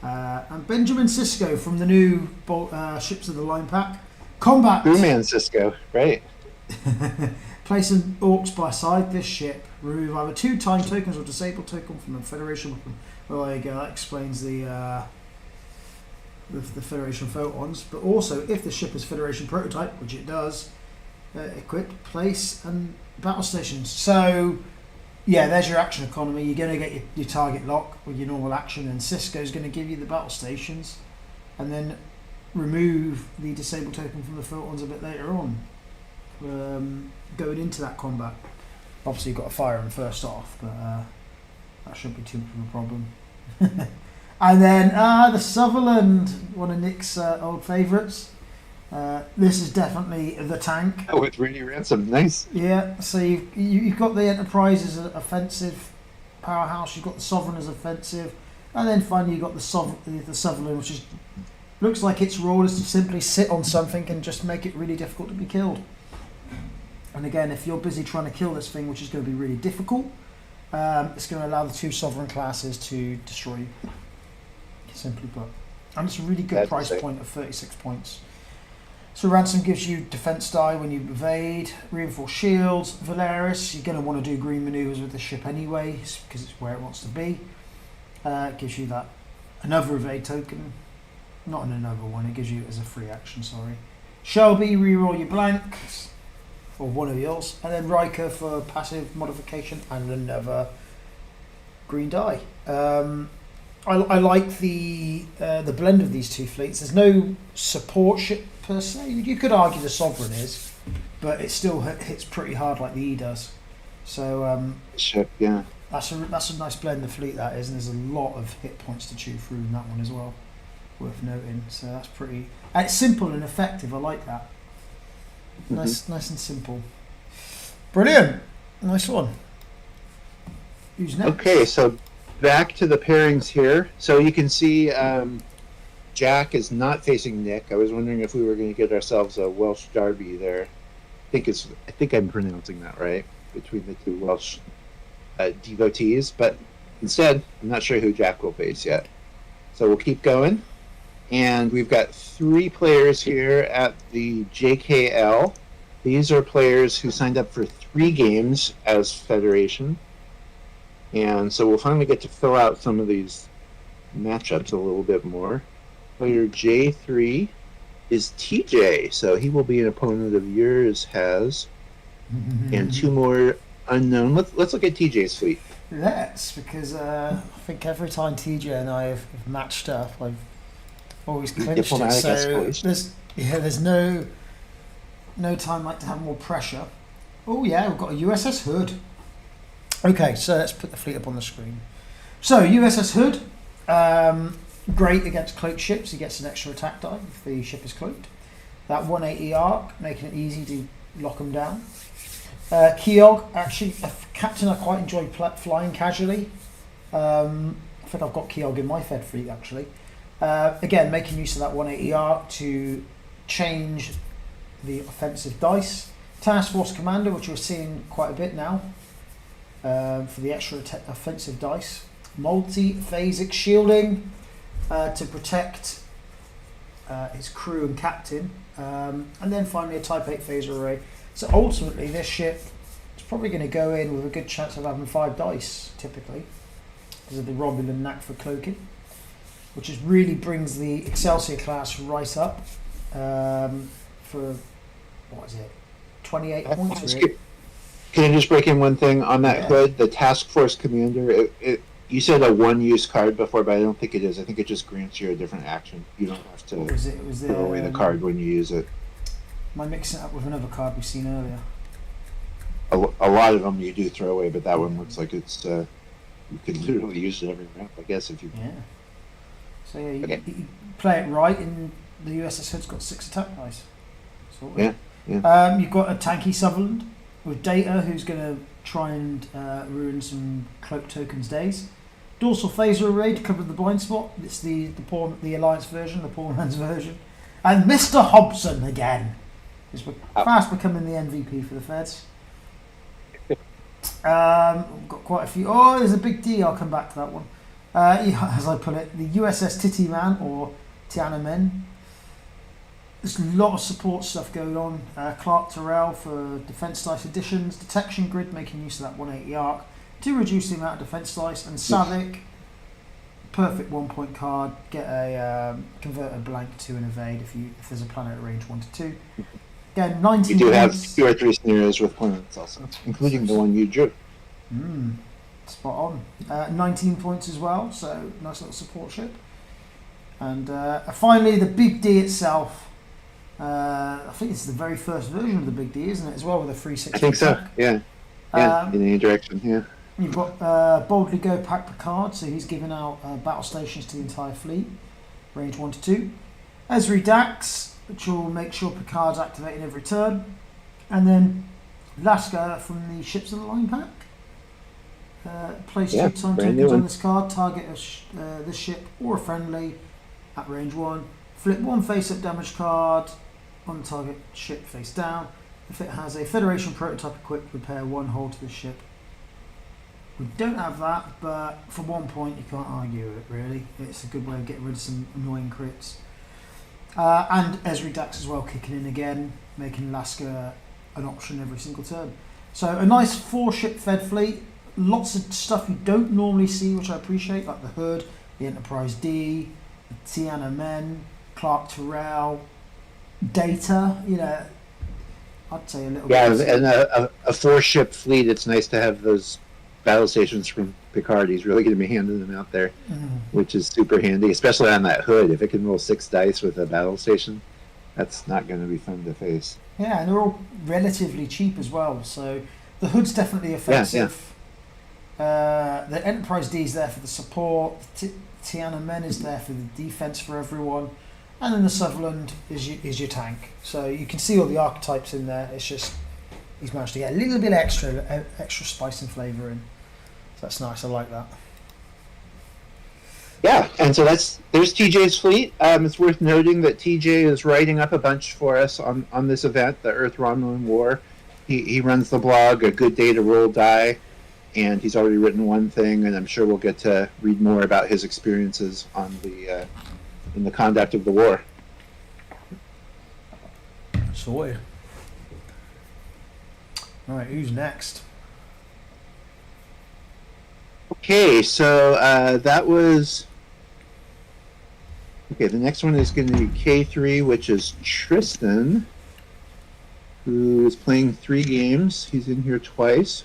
And Benjamin Sisko from the new Ships of the Line pack. Combat! Crewman Cisco, right. Placing orcs by side this ship. Remove either 2 time tokens or disable token from a Federation weapon. Well, there you go, that explains the Federation photons. But also, if the ship is Federation prototype, which it does, equip, place, and battle stations. So, yeah, there's your action economy. You're going to get your target lock with your normal action, and Cisco's going to give you the battle stations, and then remove the disable token from the photons a bit later on, going into that combat. Obviously, you've got to fire them first off, but that shouldn't be too much of a problem. And then the Sutherland, one of Nick's old favourites. This is definitely the tank. Oh, with Rainy Ransom, nice. Yeah, so you've got the Enterprise as an offensive powerhouse, you've got the Sovereign as offensive, and then finally you've got the Sutherland, which looks like its role is to simply sit on something and just make it really difficult to be killed. And again, if you're busy trying to kill this thing, which is going to be really difficult, it's going to allow the 2 Sovereign classes to destroy you, simply put. And it's a really good price point of 36 points. So Ransom gives you defense die when you evade, reinforced shields. Valeris, you're going to want to do green maneuvers with the ship anyway, because it's where it wants to be. It gives you that another evade token, not another one. It gives you it as a free action. Sorry. Shelby, reroll your blanks, or one of yours, and then Riker for passive modification and another green die. I like the blend of these 2 fleets. There's no support ship per se. You could argue the Sovereign is, but it still hits pretty hard like the E does. So Ship, yeah. That's a nice blend of fleet that is, and there's a lot of hit points to chew through in that one as well. Worth noting. So that's pretty. And it's simple and effective. I like that. Nice and simple. Brilliant. Nice one. Who's next? Okay, so back to the pairings here. So you can see Jack is not facing Nick. I was wondering if we were going to get ourselves a Welsh Derby there. I think I'm pronouncing that right, between the 2 Welsh devotees. But instead, I'm not sure who Jack will face yet. So we'll keep going. And we've got 3 players here at the JKL. These are players who signed up for 3 games as Federation. And so we'll finally get to fill out some of these matchups a little bit more. Player J3 is TJ, so he will be an opponent of yours, Has. And 2 more unknown. Let's look at TJ's fleet. Let's, because I think every time TJ and I have matched up, I've always clinched it. Diplomatic, So there's no time like to have more pressure. Oh yeah, we've got a USS Hood. Okay, so let's put the fleet up on the screen. So USS Hood, great against cloaked ships. He gets an extra attack die if the ship is cloaked. That 180 arc, making it easy to lock them down. Keogh, actually a captain I quite enjoy flying casually. I think I've got Keogh in my Fed fleet actually. Again, making use of that 180 arc to change the offensive dice. Task Force Commander, which we're seeing quite a bit now, for the extra offensive dice. Multi-phasic shielding to protect his crew and captain. And then finally a Type 8 phaser array. So ultimately this ship is probably going to go in with a good chance of having 5 dice, typically, because of the Romulan knack for cloaking, which really brings the Excelsior class right up for, what is it, 28 points? Really? Can I just break in one thing on that Hood? The Task Force Commander, you said a one-use card before, but I don't think it is. I think it just grants you a different action. You don't have to throw away the card when you use it. Am I mixing it up with another card we've seen earlier? A lot of them you do throw away, but that one looks like it's you could literally use it every round, I guess, if you. Yeah. So yeah, you play it right, and the USS Hood's got 6 attack dice. Yeah. You've got a tanky Sutherland with Data, who's going to try and ruin some cloak tokens days. Dorsal phaser array to cover the blind spot. It's the Alliance version, the poor man's version. And Mr. Hobson again is fast becoming the MVP for the Feds. We've got quite a few. Oh, there's a big D. I'll come back to that one. As I put it, the USS Titty Man or Tiananmen. There's a lot of support stuff going on. Clark Terrell for defense dice additions, detection grid making use of that 180 arc to reduce the amount of defense dice, and Savick, perfect 1 point card. Get a convert a blank to an evade if there's a planet at range 1 to 2. Again, 19. You do have 2 or 3 scenarios with planets also, including the one you drew. Spot on. 19 points as well, so nice little support ship. And finally, the Big D itself. I think it's the very first version of the Big D, isn't it? As well, with a 360. I think so. Yeah. In any direction. Yeah. You've got Boldly Go Pack Picard, so he's giving out battle stations to the entire fleet, range 1 to 2. Esri Dax, which will make sure Picard's activating every turn, and then Lasker from the Ships of the Line pack. Place 2 time tokens on this card, target this ship or a friendly at range 1. Flip 1 face-up damage card on the target ship face down. If it has a Federation prototype equipped, repair 1 hull to the ship. We don't have that, but for 1 point you can't argue it really. It's a good way of getting rid of some annoying crits. And Esri Dax as well kicking in again, making Lasker an option every single turn. So a nice 4-ship fed fleet. Lots of stuff you don't normally see, which I appreciate, like the Hood, the Enterprise D, the Tiananmen, Clark Terrell, Data. I'd say a little bit. Yeah, and a 4-ship fleet. It's nice to have those battle stations from Picard. He's really going to be handing them out there, which is super handy, especially on that Hood. If it can roll 6 dice with a battle station, that's not going to be fun to face. Yeah, and they're all relatively cheap as well. So the Hood's definitely offensive. The Enterprise D is there for the support. Tiananmen is there for the defense for everyone, and then the Sutherland is your tank. So you can see all the archetypes in there. It's just he's managed to get a little bit extra spice and flavour in. So that's nice. I like that. Yeah, and so there's TJ's fleet. It's worth noting that TJ is writing up a bunch for us on this event, the Earth Romulan War. He runs the blog, A Good Day to Roll Die. And he's already written one thing, and I'm sure we'll get to read more about his experiences on in the conduct of the war. Sorted. All right, who's next? Okay, so that was... Okay, the next one is going to be K3, which is Tristan, who is playing 3 games. He's in here twice.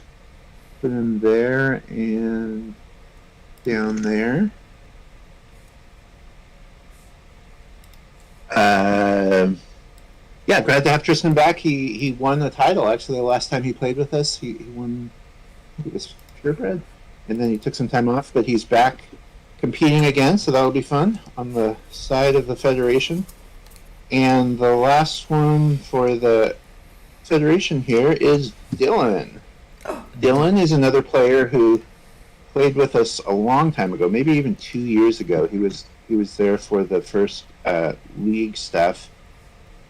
Put him there and down there. Yeah, glad to have Tristan back. He won the title actually the last time he played with us. He won, I think it was Purebred, and then he took some time off, but he's back competing again, so that'll be fun on the side of the Federation. And the last one for the Federation here is Dylan. Dylan is another player who played with us a long time ago, maybe even 2 years ago. He was there for the first league stuff,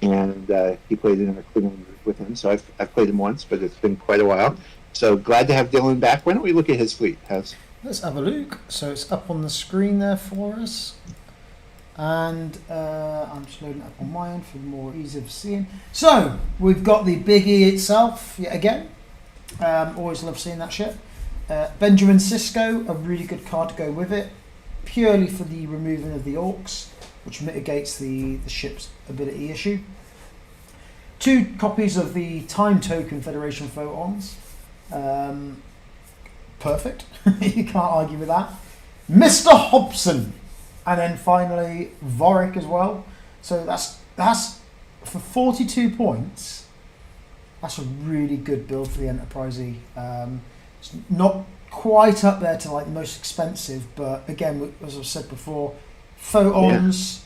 and he played in a Klingon group with him. So I've played him once, but it's been quite a while. So glad to have Dylan back. Why don't we look at his fleet? Let's have a look. So it's up on the screen there for us, and I'm just loading it up on my end for more ease of seeing. So we've got the Big E itself yet again. Always love seeing that ship. Benjamin Sisko, a really good card to go with it, purely for the removing of the orcs, which mitigates the ship's ability issue. 2 copies of the Time Token Federation Photons. Perfect. You can't argue with that. Mr. Hobson, and then finally Vorik as well. So that's for 42 points. That's a really good build for the Enterprise. It's not quite up there to like the most expensive, but again, as I've said before, photons.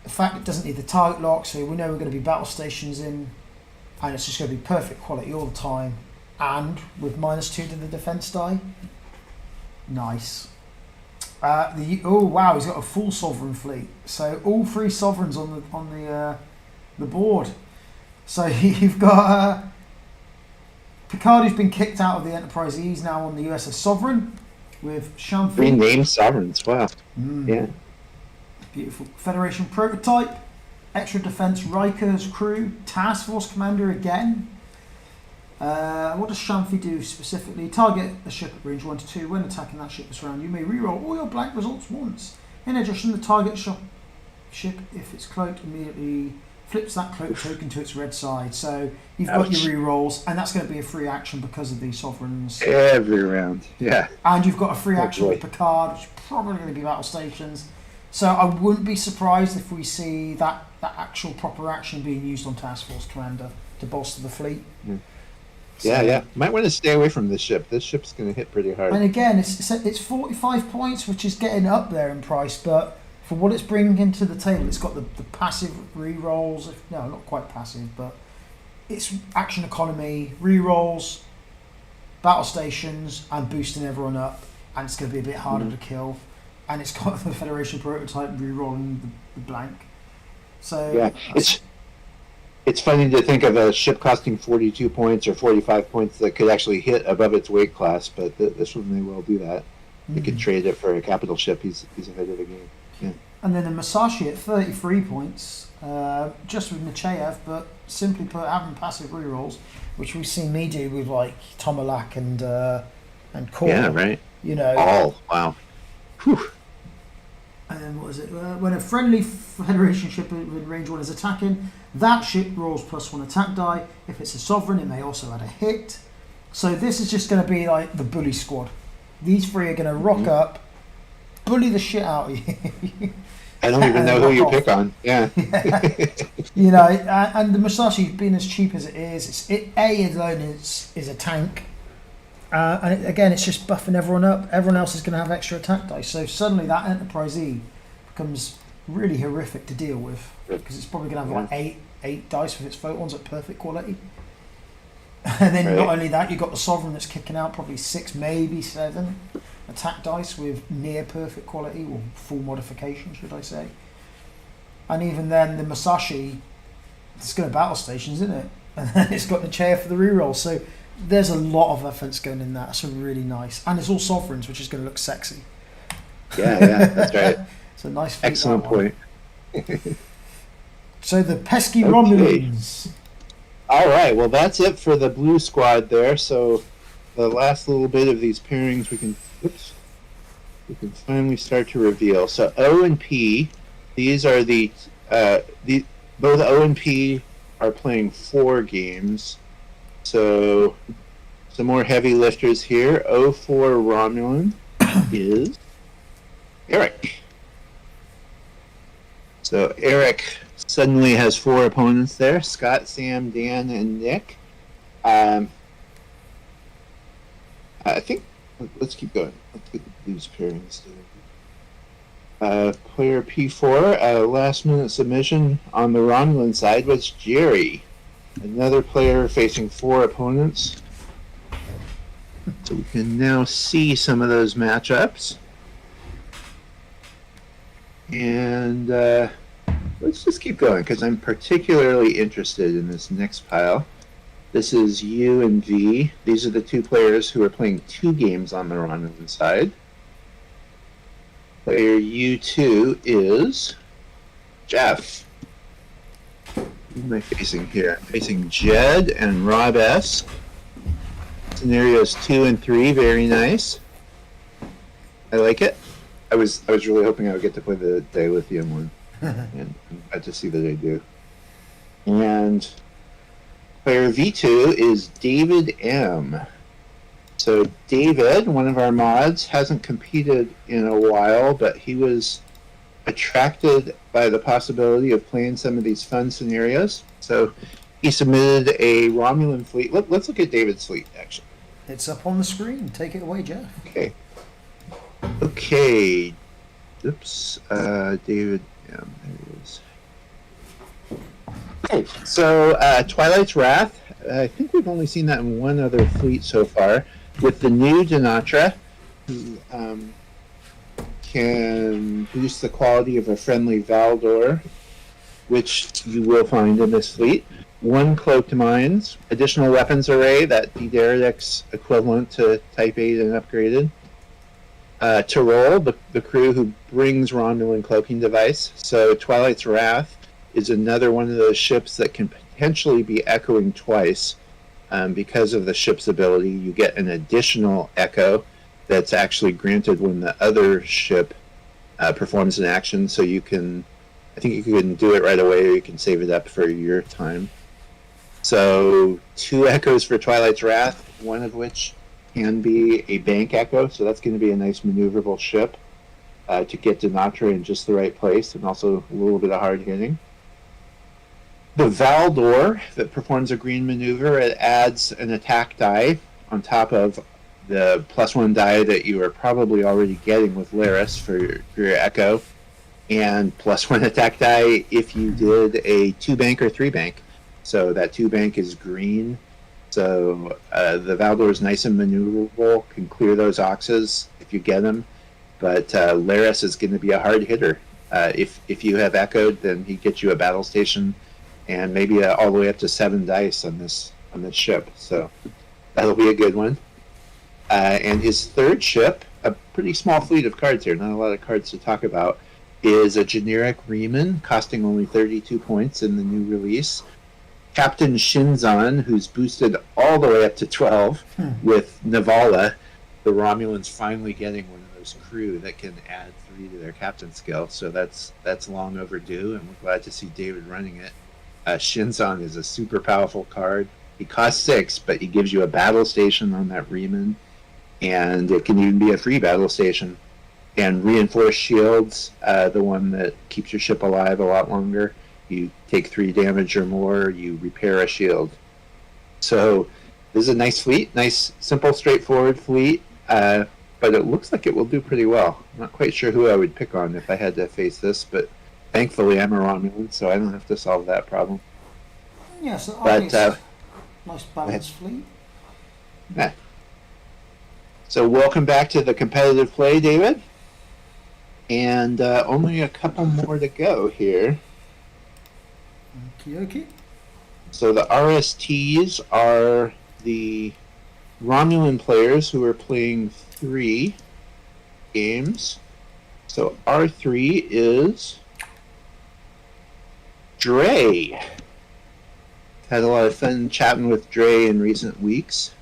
The fact it doesn't need the target lock, so we know we're going to be battle stations in, and it's just going to be perfect quality all the time. And with -2 to the defense die, nice. Oh wow, he's got a full sovereign fleet. So all 3 sovereigns on the board. So you've got Picard, who's been kicked out of the Enterprise E. He's now on the USS Sovereign with Shamfi. 3 named sovereigns. Wow. Yeah. Beautiful. Federation prototype. Extra defense Riker's crew. Task Force commander again. What does Shamfi do specifically? Target a ship at range 1 to 2. When attacking that ship this round, you may reroll all your blank results once. In addition, the target ship, if it's cloaked, immediately flips that cloak token to its red side. So you've got your rerolls, and that's going to be a free action because of the sovereigns. Every round, yeah. And you've got a free action with Picard, which is probably going to be battle stations. So I wouldn't be surprised if we see that actual proper action being used on Task Force Commander to bolster the fleet. Yeah. Might want to stay away from this ship. This ship's going to hit pretty hard. And again, it's 45 points, which is getting up there in price, but for what it's bringing into the table, it's got the passive re-rolls. No, not quite passive, but it's action economy, re-rolls, battle stations, and boosting everyone up. And it's going to be a bit harder to kill. And it's got the Federation prototype re-rolling the blank. So yeah, it's funny to think of a ship costing 42 points or 45 points that could actually hit above its weight class, but this one may well do that. They could trade it for a capital ship. He's ahead of the game. Yeah. And then the Masashi at 33 points, just with Nechayev, but simply put, having passive rerolls, which we've seen me do with like Tomalak and Core. Yeah, right. You know. Oh, wow. Whew. And then what was it? When a friendly Federation ship in range 1 is attacking, that ship rolls +1 attack die. If it's a sovereign, it may also add a hit. So this is just going to be like the bully squad. These 3 are going to rock up, bully the shit out of you. I don't even know who you pick on. Yeah. You know, and the Musashi being as cheap as it is, A alone is a tank. And again, it's just buffing everyone up. Everyone else is going to have extra attack dice. So suddenly that Enterprise E becomes really horrific to deal with because it's probably going to have like eight dice with its photons at perfect quality. And then not only that, you've got the Sovereign that's kicking out probably 6, maybe 7 attack dice with near perfect quality or full modification, should I say. And even then, the Musashi, it's going to battle stations, isn't it? And then it's got the chair for the reroll. So there's a lot of offense going in that. That's really nice. And it's all sovereigns, which is going to look sexy. Yeah, that's right. It's a nice feat. Excellent point. So the pesky Romulans. All right, well, that's it for the blue squad there. So the last little bit of these pairings we can finally start to reveal. So O and P, these are both O and P are playing 4 games. So some more heavy lifters here. O4 Romulan is Eric. So Eric suddenly has 4 opponents there: Scott, Sam, Dan, and Nick. I think let's keep going. Let's get these pairings. Player P4, last minute submission on the Romulan side was Jerry. Another player facing 4 opponents. So we can now see some of those matchups. And let's just keep going because I'm particularly interested in this next pile. This is U and V. These are the 2 players who are playing 2 games on the Romulan side. Player U2 is Jeff. Who am I facing here? I'm facing Jed and Rob S. Scenarios 2 and 3, very nice. I like it. I was really hoping I would get to play the dilithium one, and I'm glad to see that I do. And player V2 is David M. So David, one of our mods, hasn't competed in a while, but he was attracted by the possibility of playing some of these fun scenarios. So he submitted a Romulan fleet. Let's look at David's fleet, actually. It's up on the screen. Take it away, Jeff. Okay. Oops. David. Yeah, there he is. Okay. So Twilight's Wrath. I think we've only seen that in one other fleet so far. With the new Dinatra, can boost the quality of a friendly Valdor, which you will find in this fleet. 1 cloaked mines, additional weapons array, that D-Derek's equivalent to Type 8 and upgraded. Tyrol, the crew who brings Romulan cloaking device. So Twilight's Wrath is another one of those ships that can potentially be echoing twice. Because of the ship's ability, you get an additional echo that's actually granted when the other ship performs an action. So you can, I think you can do it right away, or you can save it up for your time. So 2 echoes for Twilight's Wrath, one of which can be a bank echo. So that's going to be a nice maneuverable ship to get Denatra in just the right place, and also a little bit of hard hitting. The Valdor that performs a green maneuver, it adds an attack die on top of the +1 die that you are probably already getting with Laris for your Echo, and +1 attack die if you did a 2 bank or 3 bank. So that 2 bank is green. So the Valdor is nice and maneuverable, can clear those Oxes if you get them. But Laris is going to be a hard hitter. If you have Echoed, then he gets you a battle station, and maybe all the way up to 7 dice on this ship. So that'll be a good one. And his third ship, a pretty small fleet of cards here, not a lot of cards to talk about, is a generic Reman, costing only 32 points in the new release. Captain Shinzon, who's boosted all the way up to 12 with Navala. The Romulans finally getting one of those crew that can add 3 to their captain skill. So that's long overdue, and we're glad to see David running it. Shinzon is a super powerful card. He costs 6, but he gives you a battle station on that Reman, and it can even be a free battle station. And reinforced shields, the one that keeps your ship alive a lot longer. You take 3 damage or more, you repair a shield. So this is a nice fleet, nice, simple, straightforward fleet, but it looks like it will do pretty well. I'm not quite sure who I would pick on if I had to face this, but thankfully I'm a Romulan, so I don't have to solve that problem. Yes, I But, think it's nice balanced fleet. Yeah. So welcome back to the competitive play, David. And only a couple more to go here. Okie So the RSTs are the Romulan players who are playing 3 games. So R3 is Dre. Had a lot of fun chatting with Dre in recent weeks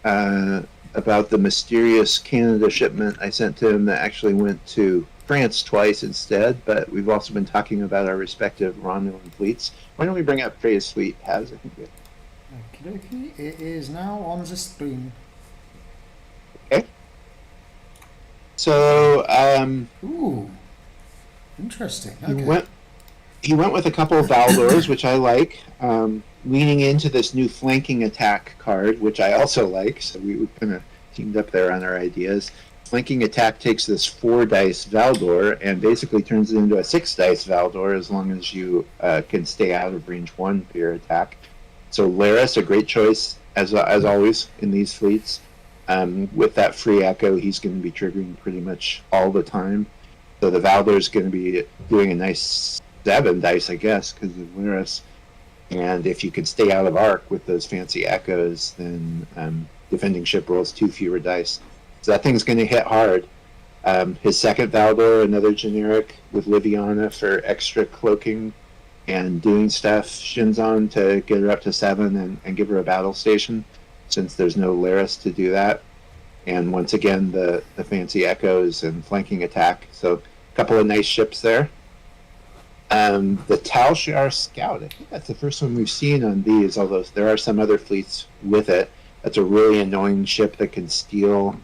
about the mysterious Canada shipment I sent to him that actually went to France twice instead, but we've also been talking about our respective Romulan fleets. Why don't we bring up Dre's fleet, Has? I think Okie dokie. It is now on the screen. Okay. So, Ooh. Interesting. Okay. he went with a couple of Valdors, which I like, leaning into this new flanking attack card, which I also like, so we kind of teamed up there on our ideas. Flanking attack takes this 4 dice Valdor and basically turns it into a 6 dice Valdor as long as you can stay out of range 1 for your attack. So Laris, a great choice as always in these fleets. With that free echo, he's going to be triggering pretty much all the time. So the Valdor is going to be doing a nice 7 dice, I guess, because of Laris. And if you can stay out of arc with those fancy echoes, then defending ship rolls 2 fewer dice. So that thing's going to hit hard. His second Valdor, another generic with Liviana for extra cloaking and doing stuff. Shinzon to get her up to 7 and give her a battle station, since there's no Laris to do that. And once again, the fancy echoes and flanking attack. So a couple of nice ships there. The Tal Shiar Scout, I think that's the first one we've seen on these, although there are some other fleets with it. That's a really annoying ship that can steal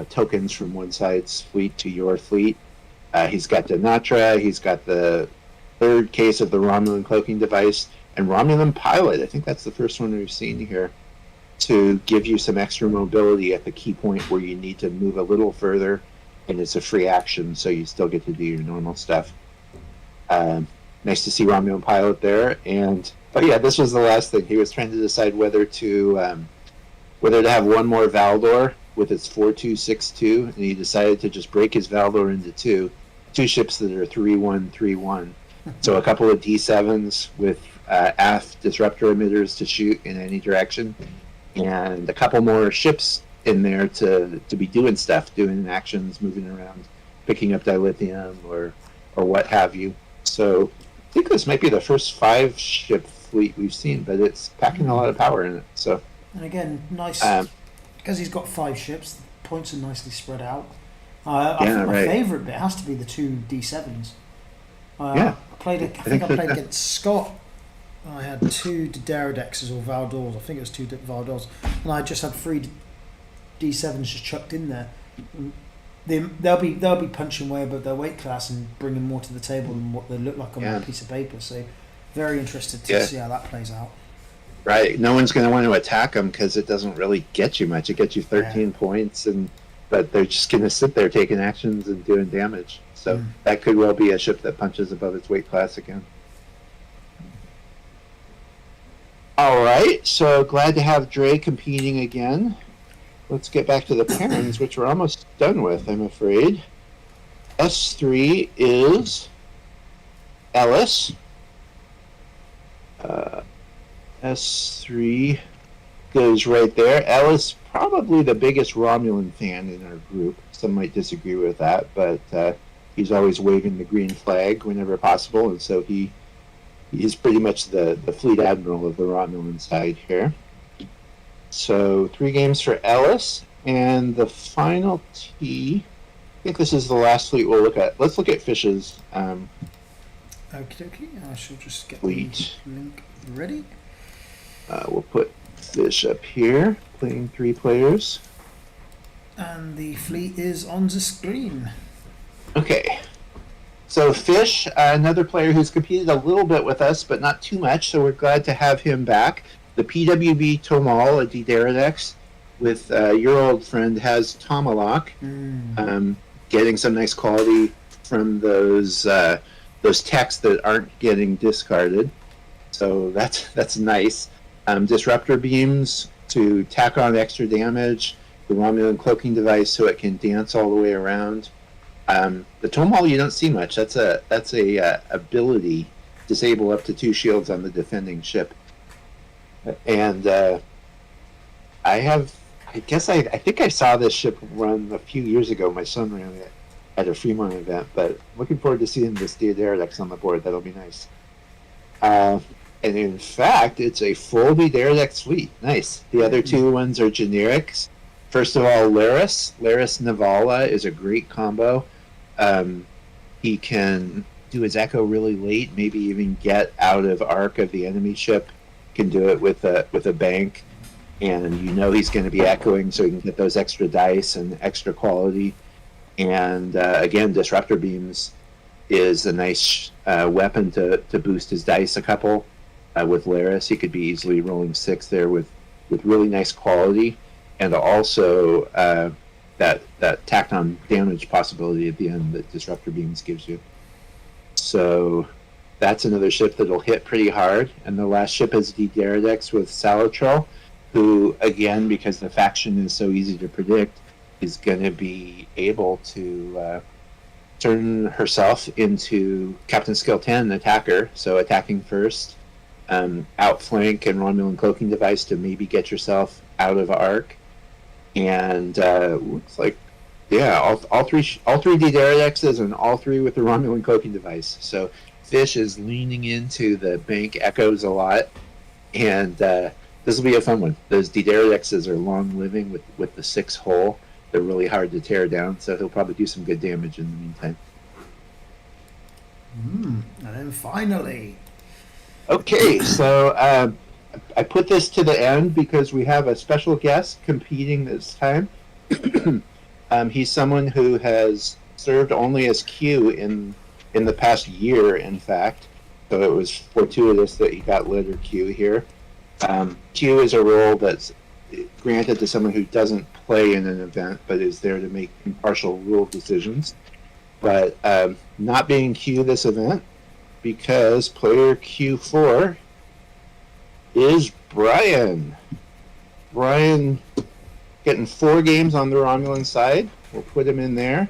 tokens from one side's fleet to your fleet. He's got Denatra, he's got the 3rd case of the Romulan cloaking device, and Romulan pilot. I think that's the first one we've seen here, to give you some extra mobility at the key point where you need to move a little further, and it's a free action, so you still get to do your normal stuff. Nice to see Romulan pilot there. And this was the last thing. He was trying to decide whether to have one more Valdor with its 4-2-6-2, and he decided to just break his Valdor into two ships that are 3-1, 3-1. So a couple of D7s with aft disruptor emitters to shoot in any direction, and a couple more ships in there to be doing stuff, doing actions, moving around, picking up dilithium or what have you. So I think this might be the first 5-ship fleet we've seen, but it's packing a lot of power in it. So, And again, nice because he's got 5 ships. The points are nicely spread out. I think my favourite bit has to be the 2 D7s. I think I played against Scott. I had 2 Daredexes or Valdors. I think it was 2 Valdors, and I just had 3 D7s just chucked in there. They'll be punching way above their weight class and bringing more to the table than what they look like on a piece of paper. So, very interested to see how that plays out. Right, no one's going to want to attack them because it doesn't really get you much. It gets you 13 points, but they're just going to sit there taking actions and doing damage. So that could well be a ship that punches above its weight class again. All right, so glad to have Dre competing again. Let's get back to the pairings, which we're almost done with, I'm afraid. S3 is Ellis. S3 goes right there. Ellis, probably the biggest Romulan fan in our group. Some might disagree with that, but he's always waving the green flag whenever possible, and so he is pretty much the fleet admiral of the Romulan side here. So 3 games for Ellis, and the final T. I think this is the last fleet we'll look at. Let's look at Fish's Okie dokie. I shall just get fleet. the link ready. We'll put Fish up here, playing 3 players. And the fleet is on the screen. Okay. So Fish, another player who's competed a little bit with us, but not too much, so we're glad to have him back. The PWB Tomal, a D-Daradex, with your old friend has Tomalak, getting some nice quality from those techs that aren't getting discarded. So that's nice. Disruptor beams to tack on extra damage, the Romulan cloaking device so it can dance all the way around. The Tomal you don't see much. That's a ability, disable up to 2 shields on the defending ship. And I think I saw this ship run a few years ago. My son ran it at a Fremont event, but looking forward to seeing this D-Daradex on the board. That'll be nice. And in fact, it's a full D-Daradex fleet. Nice. The other 2 ones are generics. First of all, Laris Navala is a great combo. He can do his echo really late, maybe even get out of arc of the enemy ship. Can do it with a bank, and he's going to be echoing, so he can get those extra dice and extra quality. And again, disruptor beams is a nice weapon to boost his dice a couple. With Laris, he could be easily rolling 6 there with really nice quality, and also that tacked on damage possibility at the end that disruptor beams gives you. So that's another ship that'll hit pretty hard. And the last ship is D-Daradex with Salatrell, who, again, because the faction is so easy to predict, is going to be able to turn herself into Captain Skill 10 attacker, so attacking first, outflank and Romulan cloaking device to maybe get yourself out of arc. And looks like, all three D-Daradexes and all 3 with the Romulan cloaking device. So Fish is leaning into the bank echoes a lot, and this will be a fun one. Those D-Daradexes are long living with the 6 hull. They're really hard to tear down, so he'll probably do some good damage in the meantime. And then finally, okay, so I put this to the end because we have a special guest competing this time. He's someone who has served only as Q in the past year, in fact. So it was fortuitous that he got letter Q here. Q is a role that's granted to someone who doesn't play in an event, but is there to make impartial rule decisions. But not being Q this event, because player Q4 is Brian. Brian getting 4 games on the Romulan side. We'll put them in there.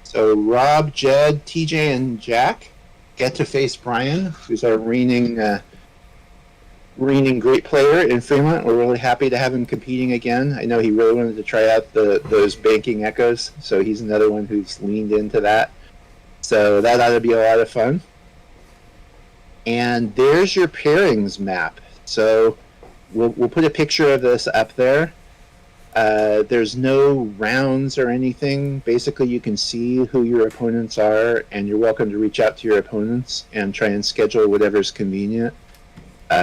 So Rob, Jed, TJ, and Jack get to face Brian, who's our reigning great player in Fremont. We're really happy to have him competing again. I know he really wanted to try out those banking echoes, so he's another one who's leaned into that. So that ought to be a lot of fun. And there's your pairings map. So we'll put a picture of this up there. There's no rounds or anything. Basically, you can see who your opponents are, and you're welcome to reach out to your opponents and try and schedule whatever's convenient.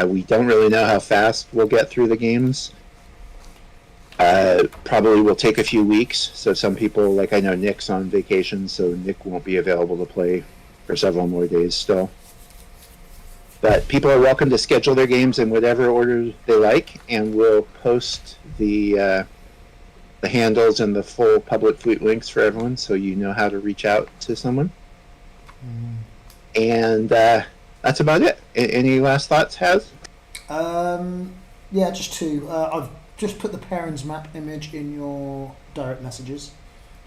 We don't really know how fast we'll get through the games. Probably will take a few weeks. So some people, like I know Nick's on vacation, so Nick won't be available to play for several more days still. But people are welcome to schedule their games in whatever order they like, and we'll post the handles and the full public fleet links for everyone, so you know how to reach out to someone. And that's about it. Any last thoughts, Haz? Yeah, just 2. I've just put the pairings map image in your direct messages,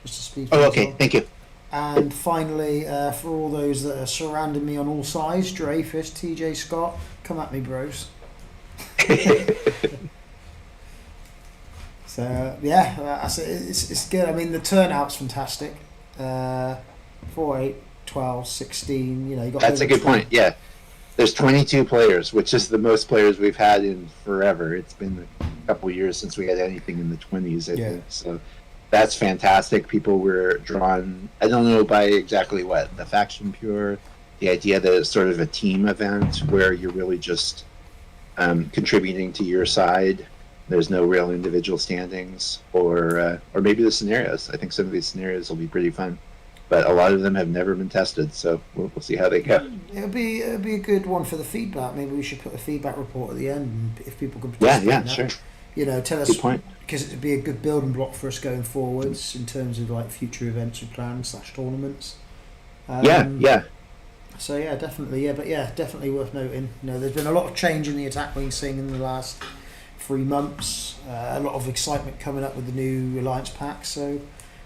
just to speed. Oh, okay. Up. Thank you. And finally, for all those that are surrounding me on all sides, Dreyfus, TJ Scott, come at me, bros. So yeah, it's good. I mean, the turnout's fantastic. 4, 8, 12, 16. You know, you got. That's a good point. Yeah, there's 22 players, which is the most players we've had in forever. It's been a couple of years since we had anything in the 20s. I think so. That's fantastic. People were drawn, I don't know by exactly what, the faction pure, the idea that it's sort of a team event where you're really just contributing to your side. There's no real individual standings, or maybe the scenarios. I think some of these scenarios will be pretty fun, but a lot of them have never been tested, so we'll see how they go. It'll be a good one for the feedback. Maybe we should put a feedback report at the end, if people can participate. Yeah, sure. You know, tell us. Good point. Because it'd be a good building block for us going forwards in terms of like future events we plan / tournaments. Yeah. So yeah, definitely. Yeah, but yeah, definitely worth noting. You know, there's been a lot of change in the attack wing scene in the last 3 months. A lot of excitement coming up with the new Alliance pack. So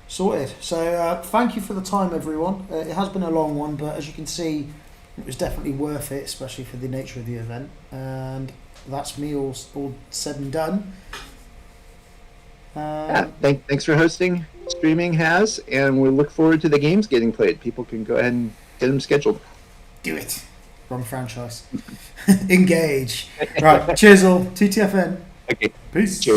sorted. So thank you for the time, everyone. It has been a long one, but as you can see, it was definitely worth it, especially for the nature of the event. And that's me all said and done. Thanks for hosting, streaming, Haz, and we look forward to the games getting played. People can go ahead and get them scheduled. Do it. Wrong franchise. Engage. Right. Cheers all. TTFN. Okay. Peace. Cheers.